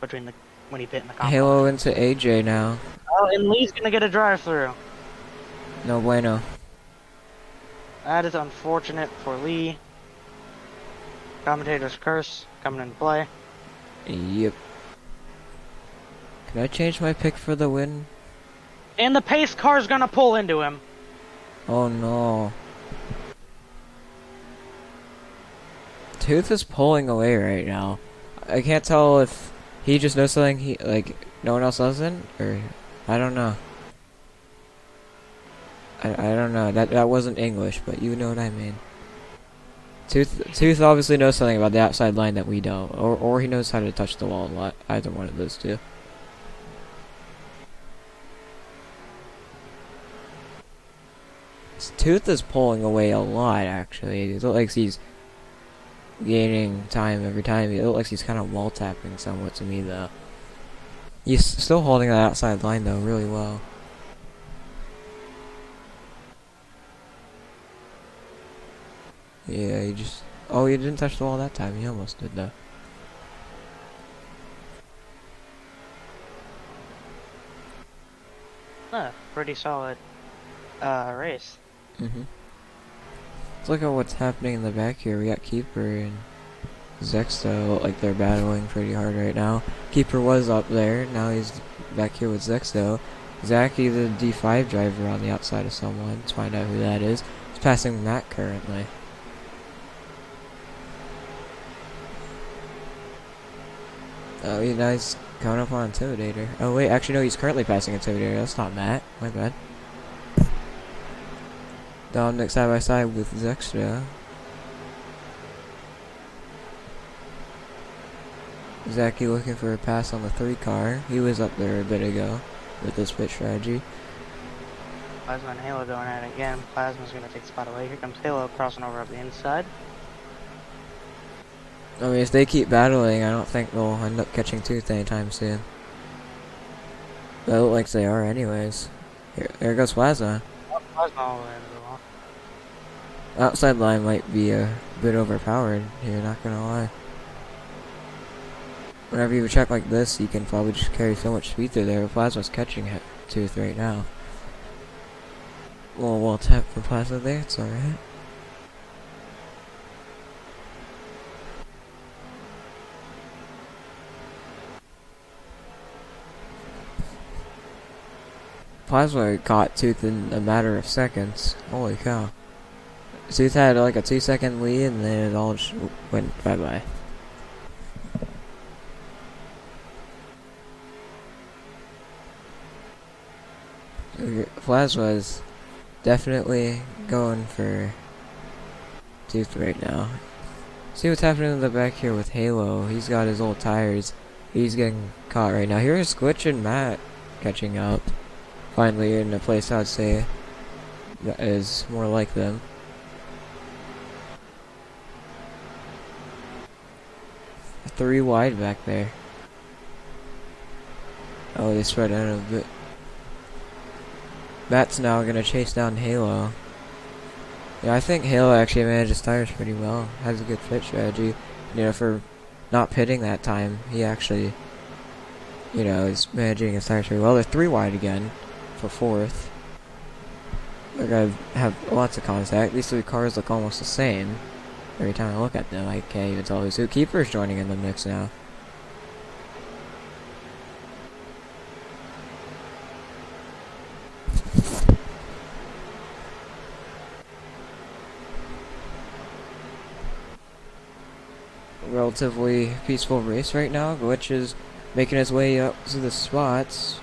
between the when he pit and the compound. Halo into AJ now. Oh, and Lee's gonna get a drive-through. No bueno. That is unfortunate for Lee. Commentator's curse coming into play. Yep. Can I change my pick for the win? And the pace car's gonna pull into him. Oh no. Tooth is pulling away right now. I can't tell if he just knows something he like no one else doesn't, or I don't know. I don't know. That wasn't English, but you know what I mean. Tooth obviously knows something about the outside line that we don't, or he knows how to touch the wall a lot. Either one of those two. Tooth is pulling away a lot, actually. It looks like he's gaining time every time. It looks like he's kind of wall tapping somewhat to me, though. He's still holding that outside line, though, really well. Yeah, he just... Oh, he didn't touch the wall that time. He almost did, though. Pretty solid race. Let's look at what's happening in the back here. We got Keeper and Zexto. Like they're battling pretty hard right now. Keeper was up there. Now he's back here with Zexto. Zachy, the D5 driver, on the outside of someone. Let's find out who that is. He's passing Matt currently. Oh, now he's coming up on Intimidator. Oh wait, actually no, he's currently passing Intimidator. That's not Matt. My bad. Dominic side by side with Zextra. Zachy looking for a pass on the 3 car. He was up there a bit ago with this pit strategy. Plasma and Halo going at it again. Plasma's gonna take the spot away. Here comes Halo crossing over up the inside. I mean, if they keep battling, I don't think they'll end up catching Tooth anytime soon. They look like they are anyways. Here goes Plasma. Oh, Plasma all the way into the wall. Outside line might be a bit overpowered here, not gonna lie. Whenever you check like this, you can probably just carry so much speed through there. But Plasma's catching Tooth right now. Well, wall tap for Plasma there, it's alright. Plasma caught Tooth in a matter of seconds. Holy cow. Tooth had like a 2-second lead and then it all just went bye-bye. Plasma is definitely going for Tooth right now. See what's happening in the back here with Halo. He's got his old tires. He's getting caught right now. Here's Glitch and Matt catching up. Finally in a place I'd say that is more like them. A 3 wide back there. Oh, they spread out a bit. Matt's now gonna chase down Halo. Yeah, I think Halo actually managed his tires pretty well. Has a good pit strategy. You know, for not pitting that time, he actually, you know, is managing his tires pretty well. They're 3 wide again for 4th. They're gonna have lots of contact. These 3 cars look almost the same. Every time I look at them, I can't even tell who's who. Keeper's joining in the mix now. relatively peaceful race right now. Glitch is making his way up to the spots.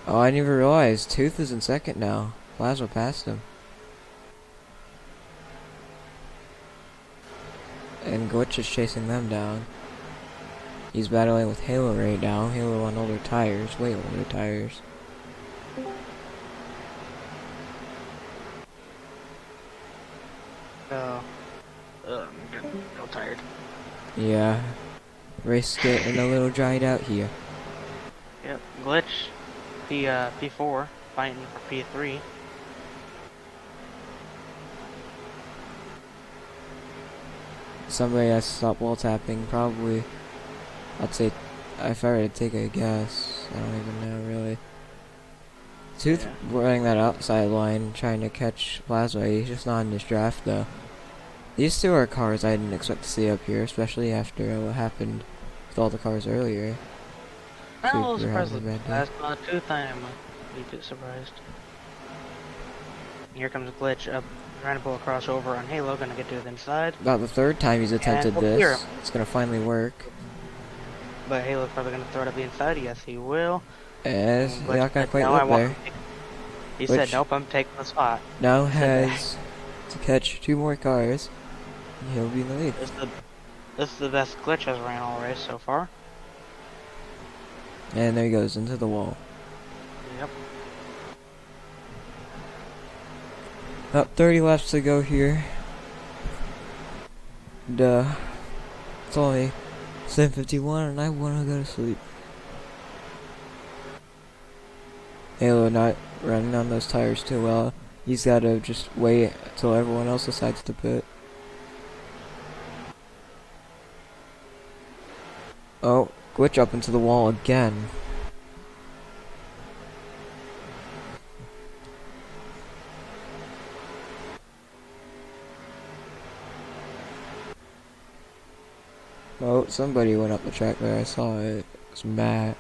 Oh, I didn't even realize Tooth is in second now. Plasma passed him. And Glitch is chasing them down. He's battling with Halo right now. Halo on older tires, way older tires. I'm getting so tired. Yeah. Race getting a little dried out here. Yep, Glitch, P4, fighting for P3. Somebody has to stop wall tapping, probably. I'd say, if I were to take a guess, I don't even know really. Tooth running that outside line, trying to catch Plasma. He's just not in this draft though. These two are cars I didn't expect to see up here, especially after what happened with all the cars earlier. I'm a little Super surprised having a with bad day. Plasma. Tooth, I am a bit surprised. Here comes Glitch up, trying to pull a crossover on Halo, gonna get to the inside. About the third time he's attempted we'll clear this. him. It's gonna finally work. But Halo's probably gonna throw it up the inside. Yes, he will. As And they're not gonna said, quite "No, I live want there. to take-" He Which- said, nope, I'm taking the spot. Now Said has to catch 2 more cars, and he'll be in the lead. This is the best Glitch has ran all race so far. And there he goes, into the wall. Yep. About 30 laps to go here. Duh. It's only 7:51 and I wanna go to sleep. Halo not running on those tires too well. He's gotta just wait until everyone else decides to pit. Oh, Glitch up into the wall again. Oh, somebody went up the track there. I saw it. It was Matt.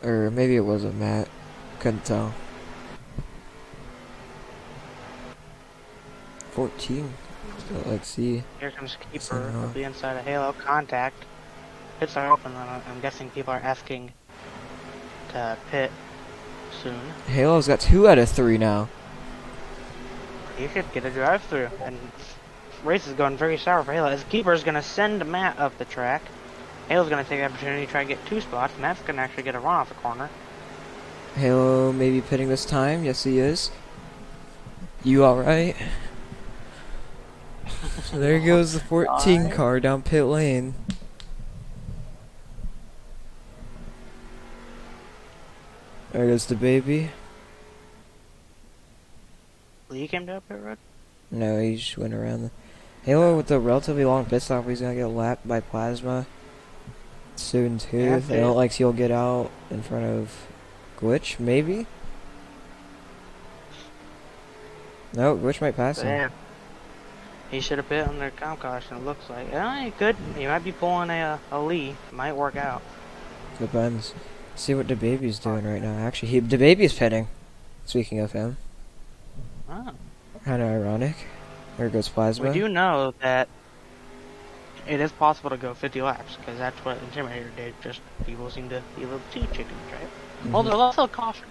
Or maybe it wasn't Matt. Couldn't tell. 14. So, let's see. Here comes Keeper Somehow. of the inside of Halo. Contact. Pits are open, and I'm guessing people are asking to pit soon. Halo's got 2 out of 3 now. You should get a drive-through. And race is going very sour for Halo. As Keeper's going to send Matt up the track. Halo's going to take the opportunity to try to get 2 spots. Matt's going to actually get a run off the corner. Halo maybe pitting this time. Yes, he is. You alright? So there goes the 14 Alright. car down pit lane. There goes the baby. Lee came down pit road. No, he just went around the... Halo with the relatively long pit stop, he's gonna get lapped by Plasma soon too. Yeah, They don't like he'll get out in front of Glitch, maybe? No, Glitch might pass him. Damn. He should have pit on their comp caution, it looks like. Yeah, he could. He might be pulling a Lee. Might work out. Depends. See what the baby's doing right now. Actually, the baby's pitting. Speaking of him. Oh. Kinda ironic. There goes Plasma. We do know that it is possible to go 50 laps, because that's what Intimidator did. Just people seem to be a little too chickens, right? Well, there's also a caution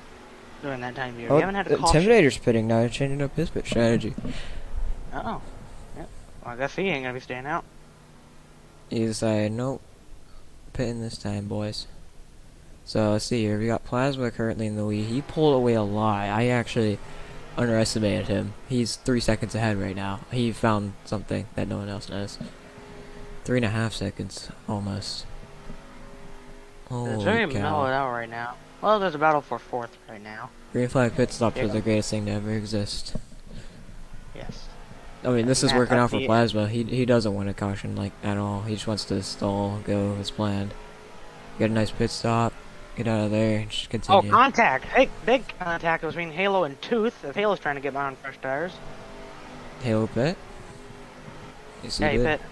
during that time period. Oh, We haven't had a caution. Intimidator's pitting now. He's changing up his pit strategy. Oh. Yep. Well, I guess he ain't gonna be staying out. He decided, nope, pitting this time, boys. So, let's see here. We got Plasma currently in the lead. He pulled away a lot. I actually underestimated him. He's 3 seconds ahead right now. He found something that no one else knows. 3.5 seconds, almost. It's very Holy mellowed cow. out right now. Well, there's a battle for 4th right now. Green flag pit stops Yeah. are the greatest thing to ever exist. Yes. I mean, this is Matt working out for Buffy- Plasma. He doesn't want a caution, like, at all. He just wants to stall, go as planned. Get a nice pit stop, get out of there, and just Oh, continue. contact! Hey, big contact between Halo and Tooth. If Halo's trying to get by on fresh tires. Halo pit? Yes, Yeah, he he did. pit.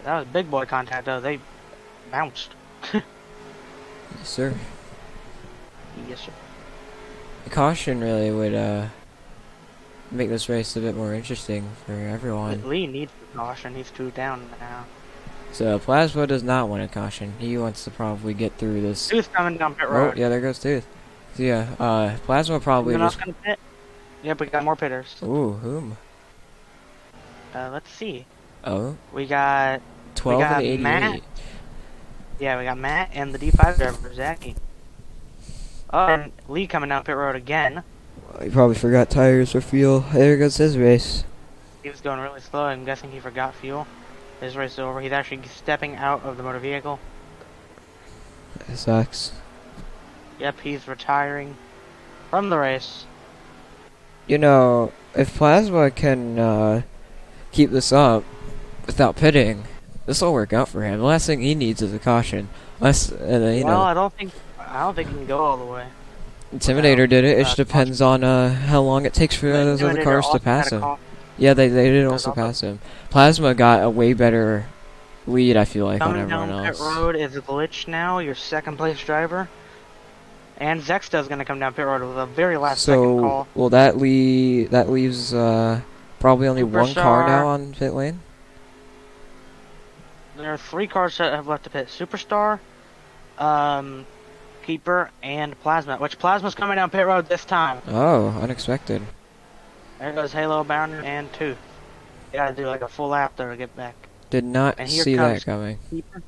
That was big boy contact though. They bounced. Yes, sir. Yes, sir. A caution really would make this race a bit more interesting for everyone. Lee needs the caution. He's 2 down now. So Plasma does not want a caution. He wants to probably get through this. Tooth coming down pit Oh, road. yeah, there goes Tooth. So yeah, Plasma probably Anyone just. else gonna pit? Yep, we got more pitters. Ooh, whom? Let's see. Oh, We got 12 got and 88. Matt. Yeah, we got Matt and the D5 driver, Zachy. Oh, and Lee coming down pit road again. He probably forgot tires or fuel. There goes his race. He was going really slow. I'm guessing he forgot fuel. His race is over. He's actually stepping out of the motor vehicle. That sucks. Yep, he's retiring from the race. You know, if Plasma can keep this up without pitting, this will work out for him. The last thing he needs is a caution. Unless, you Well, know, I don't think he can go all the way. Intimidator did it. It just depends on how long it takes for But those other Intimidator cars also to pass had a him. call. Yeah, they did There's also also- pass him. Plasma got a way better lead, I feel like, on Coming everyone down pit else. road is Glitch now, your second place driver. And Zexta's gonna come down pit road with a very last second call. So, well, that leaves probably only one car Superstar. now on pit lane. There are 3 cars that have left to pit. Superstar, Keeper, and Plasma. Which Plasma's coming down pit road this time. Oh, unexpected. There goes Halo, Bounder, and Tooth. You gotta do like a full lap there to get back. Did not And here see comes that coming. Keeper.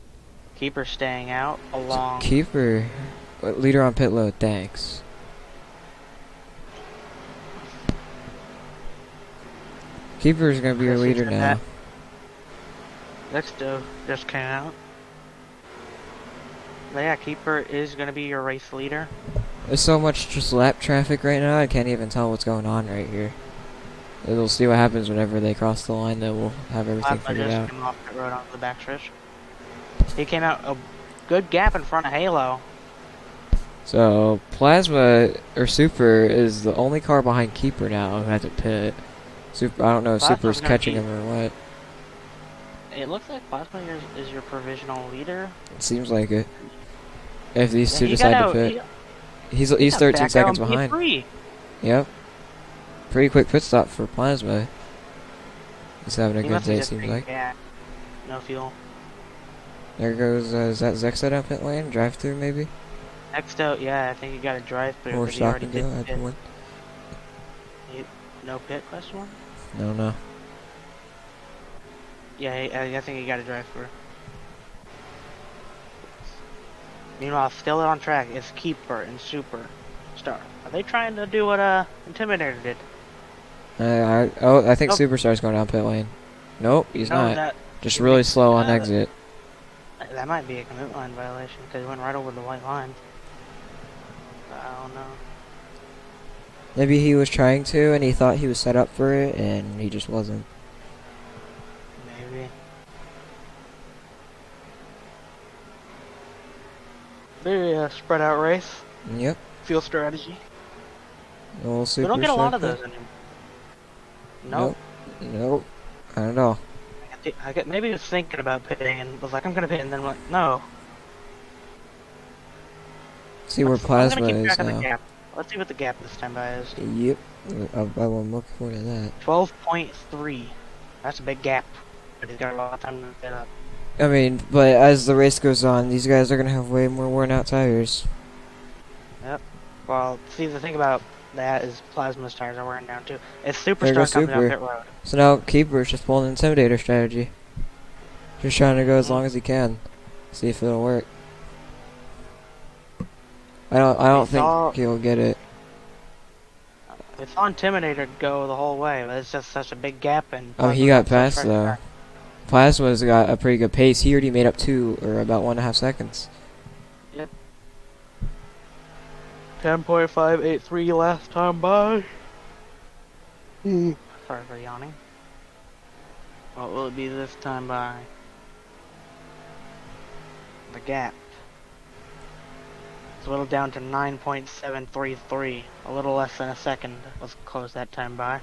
Keeper staying out along. Keeper, leader on pit load. Thanks. Keeper is gonna be your Chris, leader you said now. Zexta just came out. But yeah, Keeper is gonna be your race leader. There's so much just lap traffic right now. I can't even tell what's going on right here. We'll see what happens whenever they cross the line. Then we'll have everything Plasma figured just out. came off pit road onto the backstretch. He came out a good gap in front of Halo. So Plasma or Super is the only car behind Keeper now who has to pit. Super, I don't know if Plasma's Super's gonna catching keep- him or what. It looks like Plasma is your provisional leader. It seems like it. If these Yeah, two he decide got to out- pit, he he's got 13 back out seconds on behind. P3. Yep. Pretty quick pit stop for Plasma. He's having a He good must be day, just seems taking like. gas. No fuel. There goes, is that Zexa down pit lane? Drive through maybe? Next out, yeah, I think you got to drive through. Or but he stop already and did go? the Either pit. one. No pit question mark? No. Yeah, I think you got to drive through. Meanwhile, still on track is Keeper and Super Star. Are they trying to do what Intimidator did? I think Nope. Superstar's going down pit lane. Nope, he's No, not. That, Just really slow on uh, exit. that might be a commit line violation because he went right over the white line. I don't know. Maybe he was trying to and he thought he was set up for it and he just wasn't. Maybe. Very spread out race. Yep. Fuel strategy. Little We Superstar don't get a lot of pit. those anymore. Nope. Nope. Not at all. Maybe he was thinking about pitting and was like, I'm gonna pit, and then went, no. See where I'm Plasma gonna keep is track of the now. gap. Let's see what the gap this time by is. Yep. I'm looking forward to that. 12.3. That's a big gap. But he's got a lot of time to fit up. I mean, but as the race goes on, these guys are gonna have way more worn out tires. Well, see, the thing about that is Plasma's tires are wearing down too. It's There Superstar goes coming down Super. pit road. So now Keeper's just pulling an Intimidator strategy. Just trying to go as long as he can. See if it'll work. I don't think he'll get it. It's on Intimidator to go the whole way, but it's just such a big gap. And Oh, he got past though. Plasma's got a pretty good pace. He already made up 2 or about 1.5 seconds. 10.583 last time by. Sorry for yawning. What will it be this time by? The gap. It's whittled down to 9.733. A little less than a second was close that time by.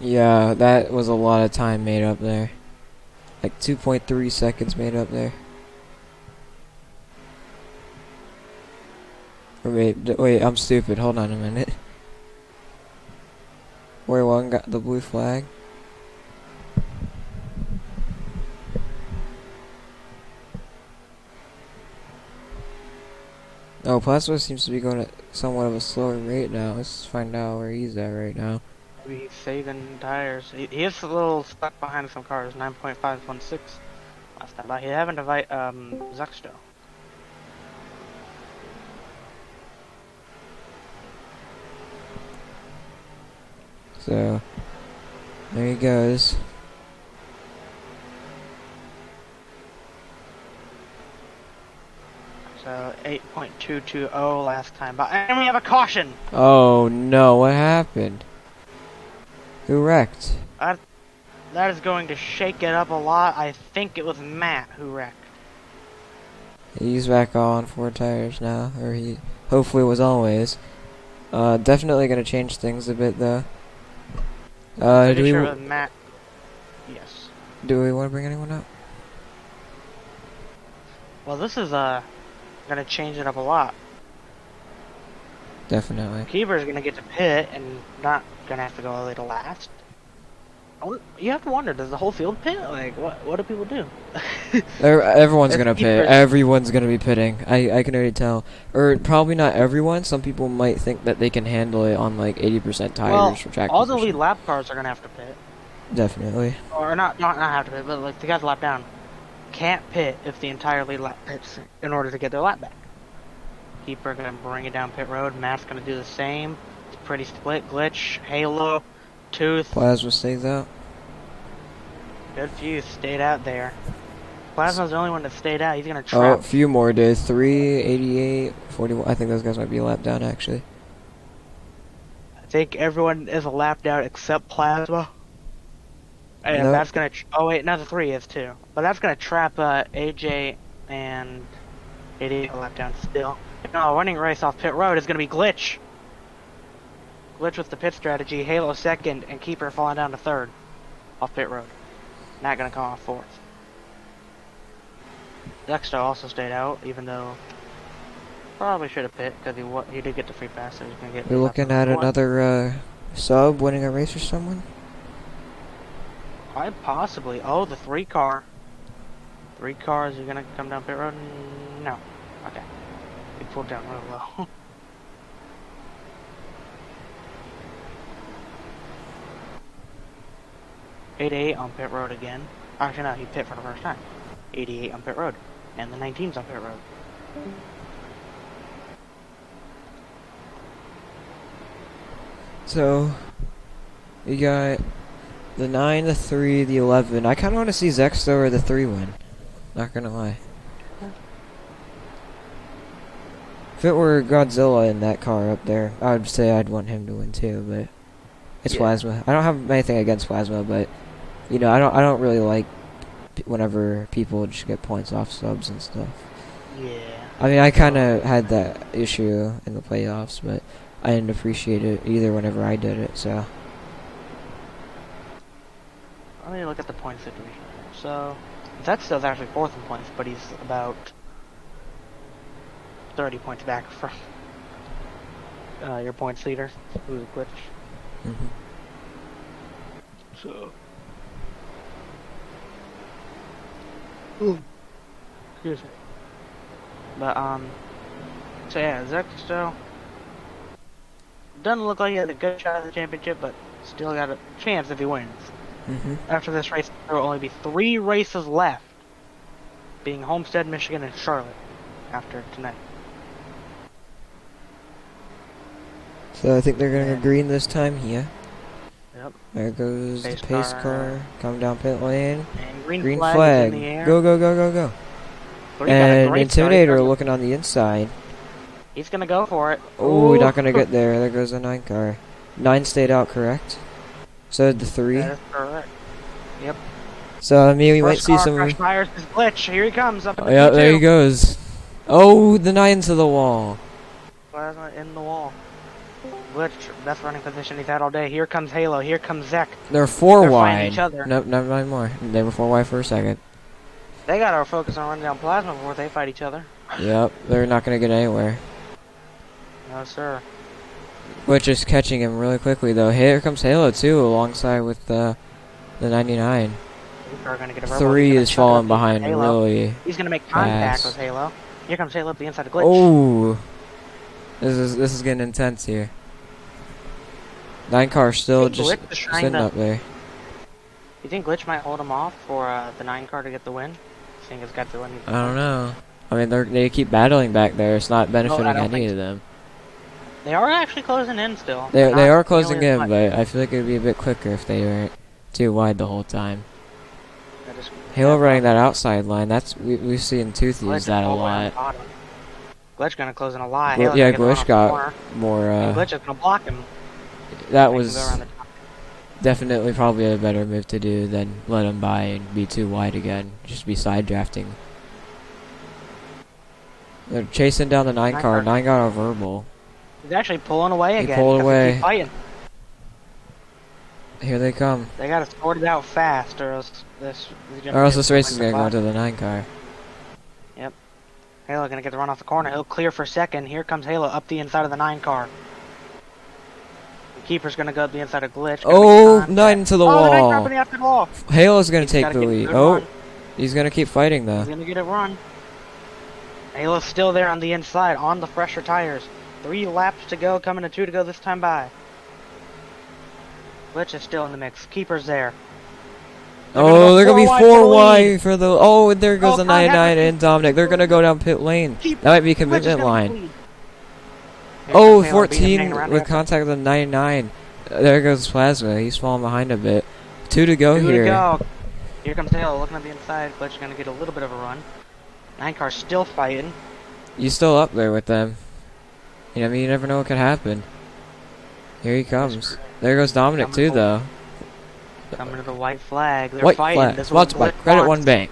Yeah, that was a lot of time made up there. Like 2.3 seconds made up there. Or wait, I'm stupid. Hold on a minute. where one got the blue flag. Oh, Plasma seems to be going at somewhat of a slower rate now. Let's find out where he's at right now. He's saving tires. He is a little stuck behind some cars. 9.516 last time. But he haven't invited Zuxto. So there he goes. So 8.220 last time. But and we have a caution. Oh no, what happened? Who wrecked? That is going to shake it up a lot. I think it was Matt who wrecked. He's back on 4 tires now, or he hopefully was always. Definitely gonna change things a bit though. Pretty sure it was Matt. Yes. Do we want to bring anyone up? Well, this is gonna change it up a lot. Definitely. Keeper's gonna get to pit and not gonna have to go all the way to last. You have to wonder, does the whole field pit? Like, what do people do? Everyone's gonna pit. Keeper. Everyone's gonna be pitting. I can already tell. Or probably not everyone. Some people might think that they can handle it on like 80% tires for track all the position. lead lap cars are gonna have to pit. Definitely. Or not have to pit, but like the guys lap down can't pit if the entire lead lap pits in order to get their lap back. Keeper gonna bring it down pit road. Matt's gonna do the same. It's pretty split. Glitch, Halo, Tooth. Plasma stays out. Good few stayed out there. Plasma's the only one that stayed out. He's gonna Oh, trap. a few more days. 3, 88, 41. I think those guys might be a lap down actually. I think everyone is a lap down except Plasma. And Nope. that's gonna. Oh wait, no, the 3 is too. But that's gonna trap AJ and 88 a lap down still. No, winning race off pit road is gonna be Glitch. Glitch with the pit strategy. Halo second, and Keeper falling down to third off pit road. Not gonna come off fourth. Dexter also stayed out, even though probably should have pit because he did get the free pass. So he's gonna get. We're looking at another sub winning a race or someone. Quite possibly. Oh, the 3 car. 3 cars are gonna come down pit road. No. Okay. He pulled down real low. '88 on pit road again. Actually, no, he pit for the first time. 88 on pit road, and the 19's on pit road. So you got the 9, the 3, the 11. I kind of want to see Zexto or the 3 win. Not gonna lie. If it were Godzilla in that car up there, I would say I'd want him to win too. But it's Yeah. Plasma. I don't have anything against Plasma, but you know, I don't really like whenever people just get points off subs and stuff. Yeah. I mean, I kind of had that issue in the playoffs, but I didn't appreciate it either whenever I did it. So Let me look at the point situation. So Zexto's actually 4th in points, but he's about 30 points back from your points leader, who's a glitch. mhm. So. Ooh. Excuse me. But so yeah, Zexto doesn't look like he has a good shot at the championship, but still got a chance if he wins. After this race, there will only be 3 races left, being Homestead, Michigan, and Charlotte after tonight. So I think they're gonna go green this time. Yeah. Yep. There goes Pace the pace car. car. Coming down pit lane. And green, Green flag, flag. is in the air. Go, go, go, go, go. So he got a And great start. Intimidator looking on the inside. He's gonna go for it. Oh, Ooh. not gonna get there. There goes the 9 car. 9 stayed out, correct? So did the 3. That is correct. Yep. So I mean, we might First see car, some. Fresh Myers is glitch. Here he comes up in the Yeah, there P2. he goes. Oh, the 9 to the wall. Plasma in the wall. Glitch, best running position he's had all day. Here comes Halo. Here comes Zek. They're 4 They're wide. fighting each other. Nope, not 9 more. They were 4 wide for a second. They gotta focus on running down Plasma before they fight each other. Yep, they're not gonna get anywhere. No, sir. Which is catching him really quickly though. Here comes Halo too, alongside with the 99. Are gonna get a verbal. 3 He's is gonna chuck it falling up behind Halo. really He's gonna make contact fast. with Halo. Here comes Halo up the inside of Glitch. Oh, this is getting intense here. 9 car still think just Glitch is trying sitting to- up there. You think Glitch might hold him off for the 9 car to get the win? Seeing it's got the win. I don't know. I mean, they keep battling back there. It's not benefiting don't any think of them. They are actually closing in still. They Not are closing nearly as in, much. but I feel like it'd be a bit quicker if they weren't too wide the whole time. That is- Halo yeah, running that outside line. We've seen Tooth Glitch use is that a all the way on the lot. bottom. Glitch gonna close in a lot. Gl- Halo's yeah, gonna get the run Glitch off the got corner, more. and Glitch is gonna block him. That Make him was go around the top. definitely probably a better move to do than let him by and be too wide again. Just be side drafting. They're chasing down the 9 car. 9 got a verbal. He's actually pulling away He again. pulled 'cause they away. keep fighting. Here they come. They gotta sort it out fast, or else This race is gonna go into the 9 car. Halo gonna get the run off the corner. He'll clear for second. Here comes Halo up the inside of the 9 car. The keeper's gonna go up the inside of Glitch. Gonna Oh, make contact. 9 to the Oh, the 9 car wall. up the outside wall. Halo's gonna He's take gotta the get a lead. good Oh, run. he's gonna keep fighting though. He's gonna get a run. Halo's still there on the inside, on the fresher tires. 3 laps to go, coming to 2 to go this time by. Glitch is still in the mix. Keeper's there. Oh, they're gonna be 4 for the wide for the. Oh, and there goes Oh, the contact 99 with and Dominic. They're gonna go down pit lane. Keep- That might be Glitch is commitment gonna line. lead. Here Oh, comes Halo beating him 14 around with the contact with the 99. There goes Plasma. He's falling behind a bit. 2 to go 2 here. to go. Here comes Halo looking at the inside. Glitch gonna get a little bit of a run. 9 car's still fighting. You still up there with them. You know, I mean, you never know what could happen. Here he comes. There goes Dominic Coming too, home. though. Coming to the white flag. They're White fighting. flag. This is Lots what of Glitch credit wants. one bank.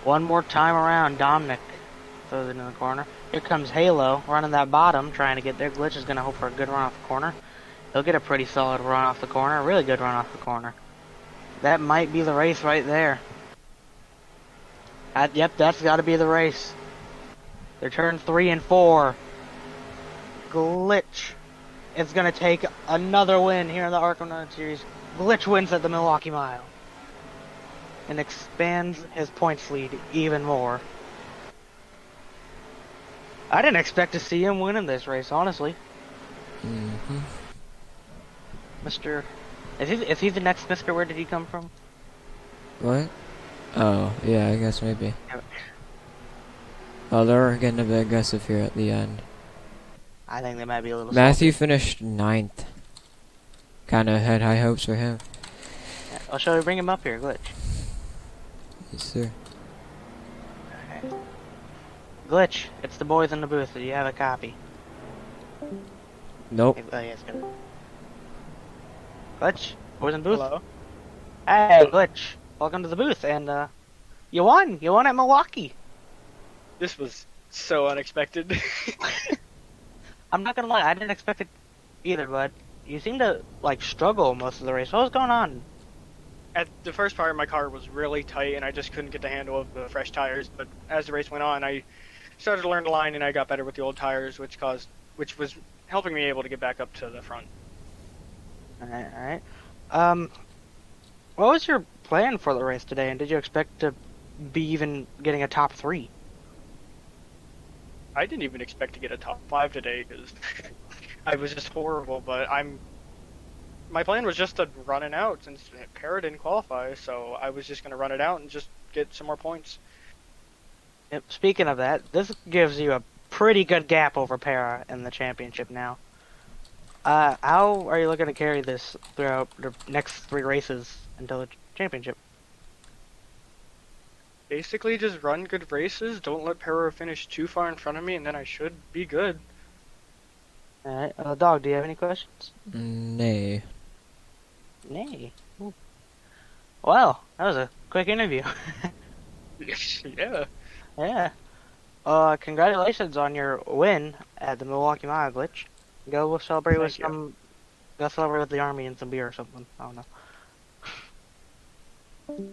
One more time around, Dominic throws it in the corner. Here comes Halo running that bottom, trying to get there. Glitch is gonna hope for a good run off the corner. He'll get a pretty solid run off the corner, a really good run off the corner. That might be the race right there. Yep, that's got to be the race. They're turn 3 and 4. Glitch is gonna take another win here in the Arkham Knight series. Glitch wins at the Milwaukee Mile and expands his points lead even more. I didn't expect to see him winning this race, honestly. Mm-hmm. Mr. Is he the next Mr. Where did he come from? What? Oh, yeah, I guess maybe. Yep. Oh, they're getting a bit aggressive here at the end. I think they might be a little. Matthew finished 9th. Kind of had high hopes for him. salty. I'll show you. Bring him up here, Glitch. Yes, sir. Okay. Glitch, it's the boys in the booth. Do you have a copy? Nope. Oh, yes, good. Glitch, boys in the booth. Hello. Hey, Glitch. Welcome to the booth, and you won. You won at Milwaukee. This was so unexpected. I'm not gonna lie, I didn't expect it either, but you seem to like struggle most of the race. What was going on? At the first part, my car was really tight, and I just couldn't get the handle of the fresh tires. But as the race went on, I started to learn the line, and I got better with the old tires, which was helping me able to get back up to the front. Alright. What was your plan for the race today, and did you expect to be even getting a top 3? I didn't even expect to get a top 5 today because I was just horrible. But my plan was just to run it out since Para didn't qualify, so I was just gonna run it out and just get some more points. Yep, speaking of that, this gives you a pretty good gap over Para in the championship now. How are you looking to carry this throughout the next 3 races until the championship? Basically, just run good races. Don't let Para finish too far in front of me, and then I should be good. Alright, Dog, do you have any questions? Nay. Nay. Ooh. Well, that was a quick interview. Yeah. Yeah. Congratulations on your win at the Milwaukee Mile, Glitch. Go celebrate with Thank you. some. Go celebrate with the army and some beer or something. I don't know.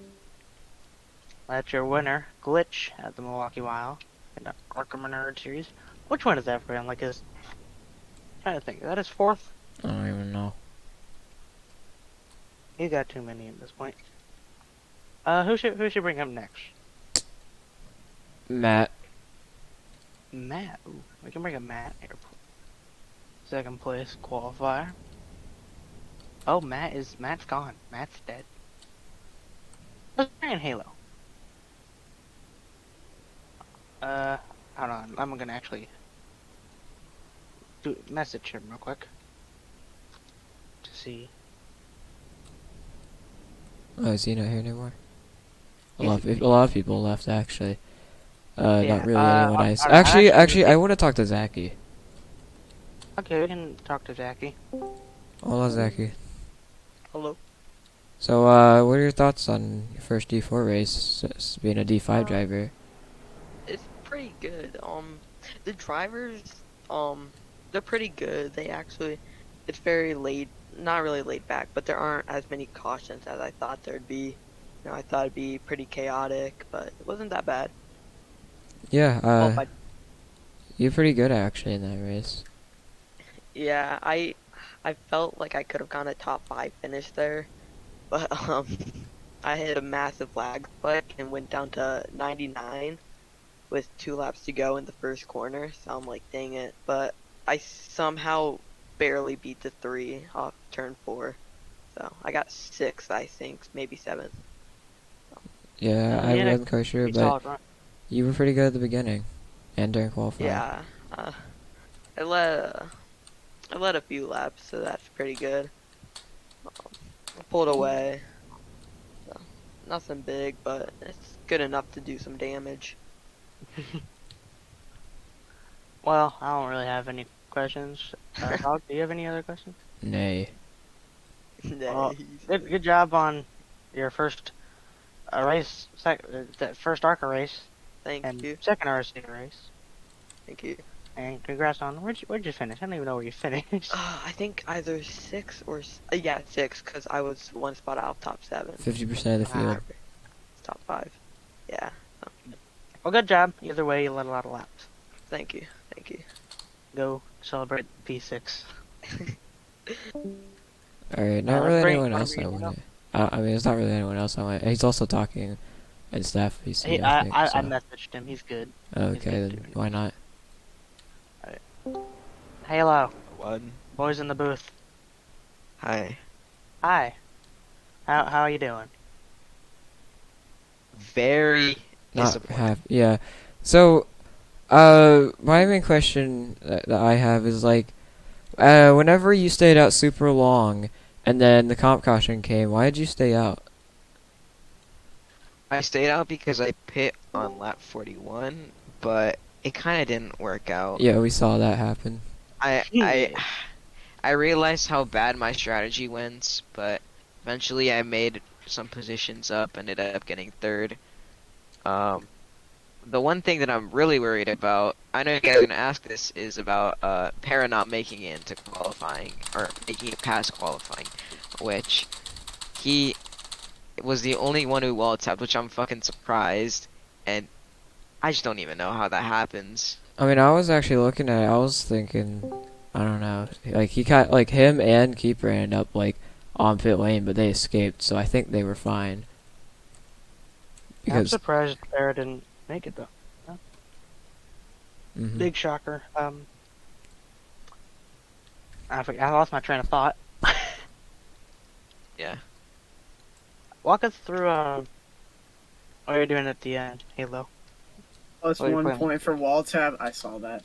That's your winner, Glitch, at the Milwaukee Mile in the Arkham Nerd series. Which one is that for him? Like his... trying to think. Is that his fourth? I don't even know. He's got too many at this point. Who should bring up next? Matt. Matt. Ooh, we can bring up Matt. Airport. Second place qualifier. Oh, Matt's gone. Matt's dead. Let's bring in Halo. Hold on. I'm gonna actually message him real quick to see. Oh, is he not here anymore? A Yeah. lot of people left actually. Not really anyone nice. alright, Actually, I want to talk to Zachy. Okay, we can talk to Jackie. Hola, Zachy. Hello. So, what are your thoughts on your first D4 race, being a D5 driver? It's pretty good. The drivers, they're pretty good. They actually, it's very laid, not really laid back, but there aren't as many cautions as I thought there'd be. You know, I thought it'd be pretty chaotic, but it wasn't that bad. Yeah, Qualified. you're pretty good actually in that race. Yeah, I felt like I could have gone a top 5 finish there, but I hit a massive lag spike and went down to 99 with 2 laps to go in the first corner. So I'm like, dang it! But I somehow barely beat the 3 off turn 4, so I got 6th, I think, maybe 7th. Yeah, I wasn't quite sure, Pretty but solid run. you were pretty good at the beginning, and during qualifying. Yeah, I led a few laps, so that's pretty good. I pulled away, so nothing big, but it's good enough to do some damage. Well, I don't really have any questions. Hog, do you have any other questions? Nay. Well, good job on your first race, that first ARCA race, Thank and you, second RSCRA race. thank you. And congrats on where'd you finish? I don't even know where you finished. I think either 6 or yeah, 6, because I was 1 spot out of top 7. 50% of the field. Top 5. Yeah. Well, good job. Either way, you led a lot of laps. Thank you, thank you. Go celebrate P6. Alright, not let's really bring- anyone wanna else I bring want to... I mean, it's not really anyone else I want. He's also talking and staff PC, Hey, I think, I so. messaged him. He's good. Okay, good then too. why not? Halo, One. boys in the booth. Hi. Hi. How are you doing? Very Not disappointed. have, yeah. So, my main question that I have is like, whenever you stayed out super long, and then the comp caution came, why did you stay out? I stayed out because I pit on lap 41, but it kind of didn't work out. Yeah, we saw that happen. I realized how bad my strategy went, but eventually I made some positions up, ended up getting 3rd. The one thing that I'm really worried about, I know you guys are gonna ask this, is about Para not making it into qualifying, or making it past qualifying, which he was the only one who wall tapped, which I'm fucking surprised, and I just don't even know how that happens. I mean, I was actually looking at it, I was thinking, I don't know, like he got, like him and Keeper ended up like on pit lane, but they escaped, so I think they were fine. I'm Because, surprised Barrett didn't make it though. mhm. Big shocker. I lost my train of thought. Yeah. Walk us through what you're doing at the end, Halo. Plus Oh, you're 1 playing. point for wall tab. I saw that.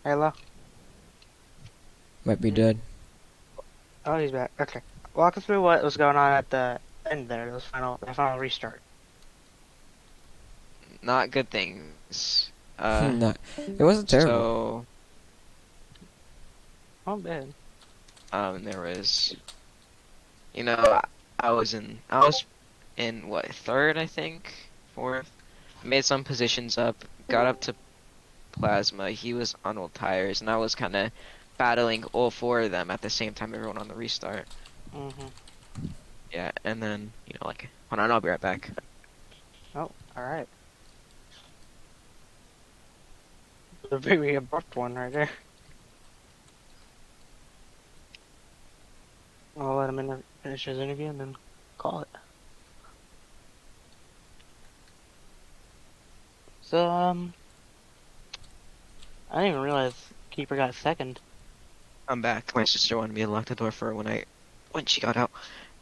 Halo. Might be dead. Oh, he's back. Okay. Walk us through what was going on at the end there. Those final restart. Not good things. Not, it wasn't terrible. Oh, bad. There was, I was in what, 3rd, I think, 4th. Made some positions up, got up to Plasma. He was on old tires, and I was kind of battling all 4 of them at the same time. Everyone on the restart. Mm-hmm. Yeah, and then, like, hold on, I'll be right back. Oh, alright. The very abrupt one right there. I'll let him finish his interview and then call it. So, I didn't even realize Keeper got second. I'm back. My sister wanted me to lock the door for her when she got out.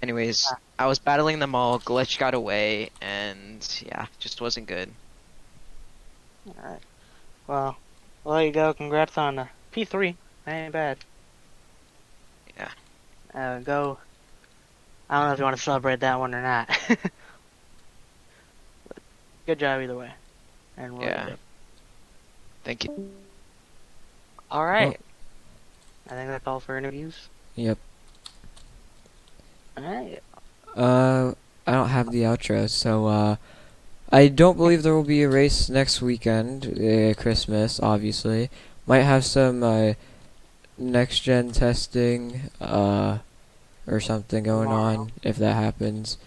Anyways, I was battling them all, Glitch got away, and yeah, just wasn't good. Alright. Well, there you go. Congrats on P3. That ain't bad. Yeah. Go. I don't know if you want to celebrate that one or not. But good job either way. And we'll Yeah. Thank you. Alright. I think that's all for interviews. Yep. Alright. I don't have the outro, so I don't believe there will be a race next weekend. Christmas, obviously. Might have some next gen testing or something going on if that happens.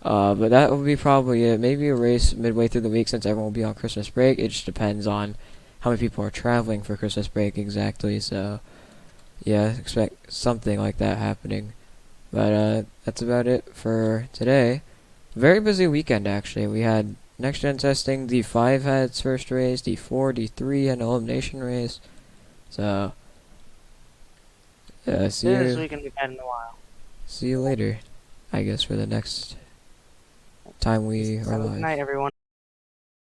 But that will be probably it. Maybe a race midway through the week since everyone will be on Christmas break. It just depends on how many people are traveling for Christmas break exactly. So yeah, expect something like that happening. But that's about it for today. Very busy weekend actually. We had next gen testing. D5 had its first race. D4, D3 had an elimination race. So see This you. weekend we've had in a while. See you later, I guess, for the next time we are Have a live. good night, everyone.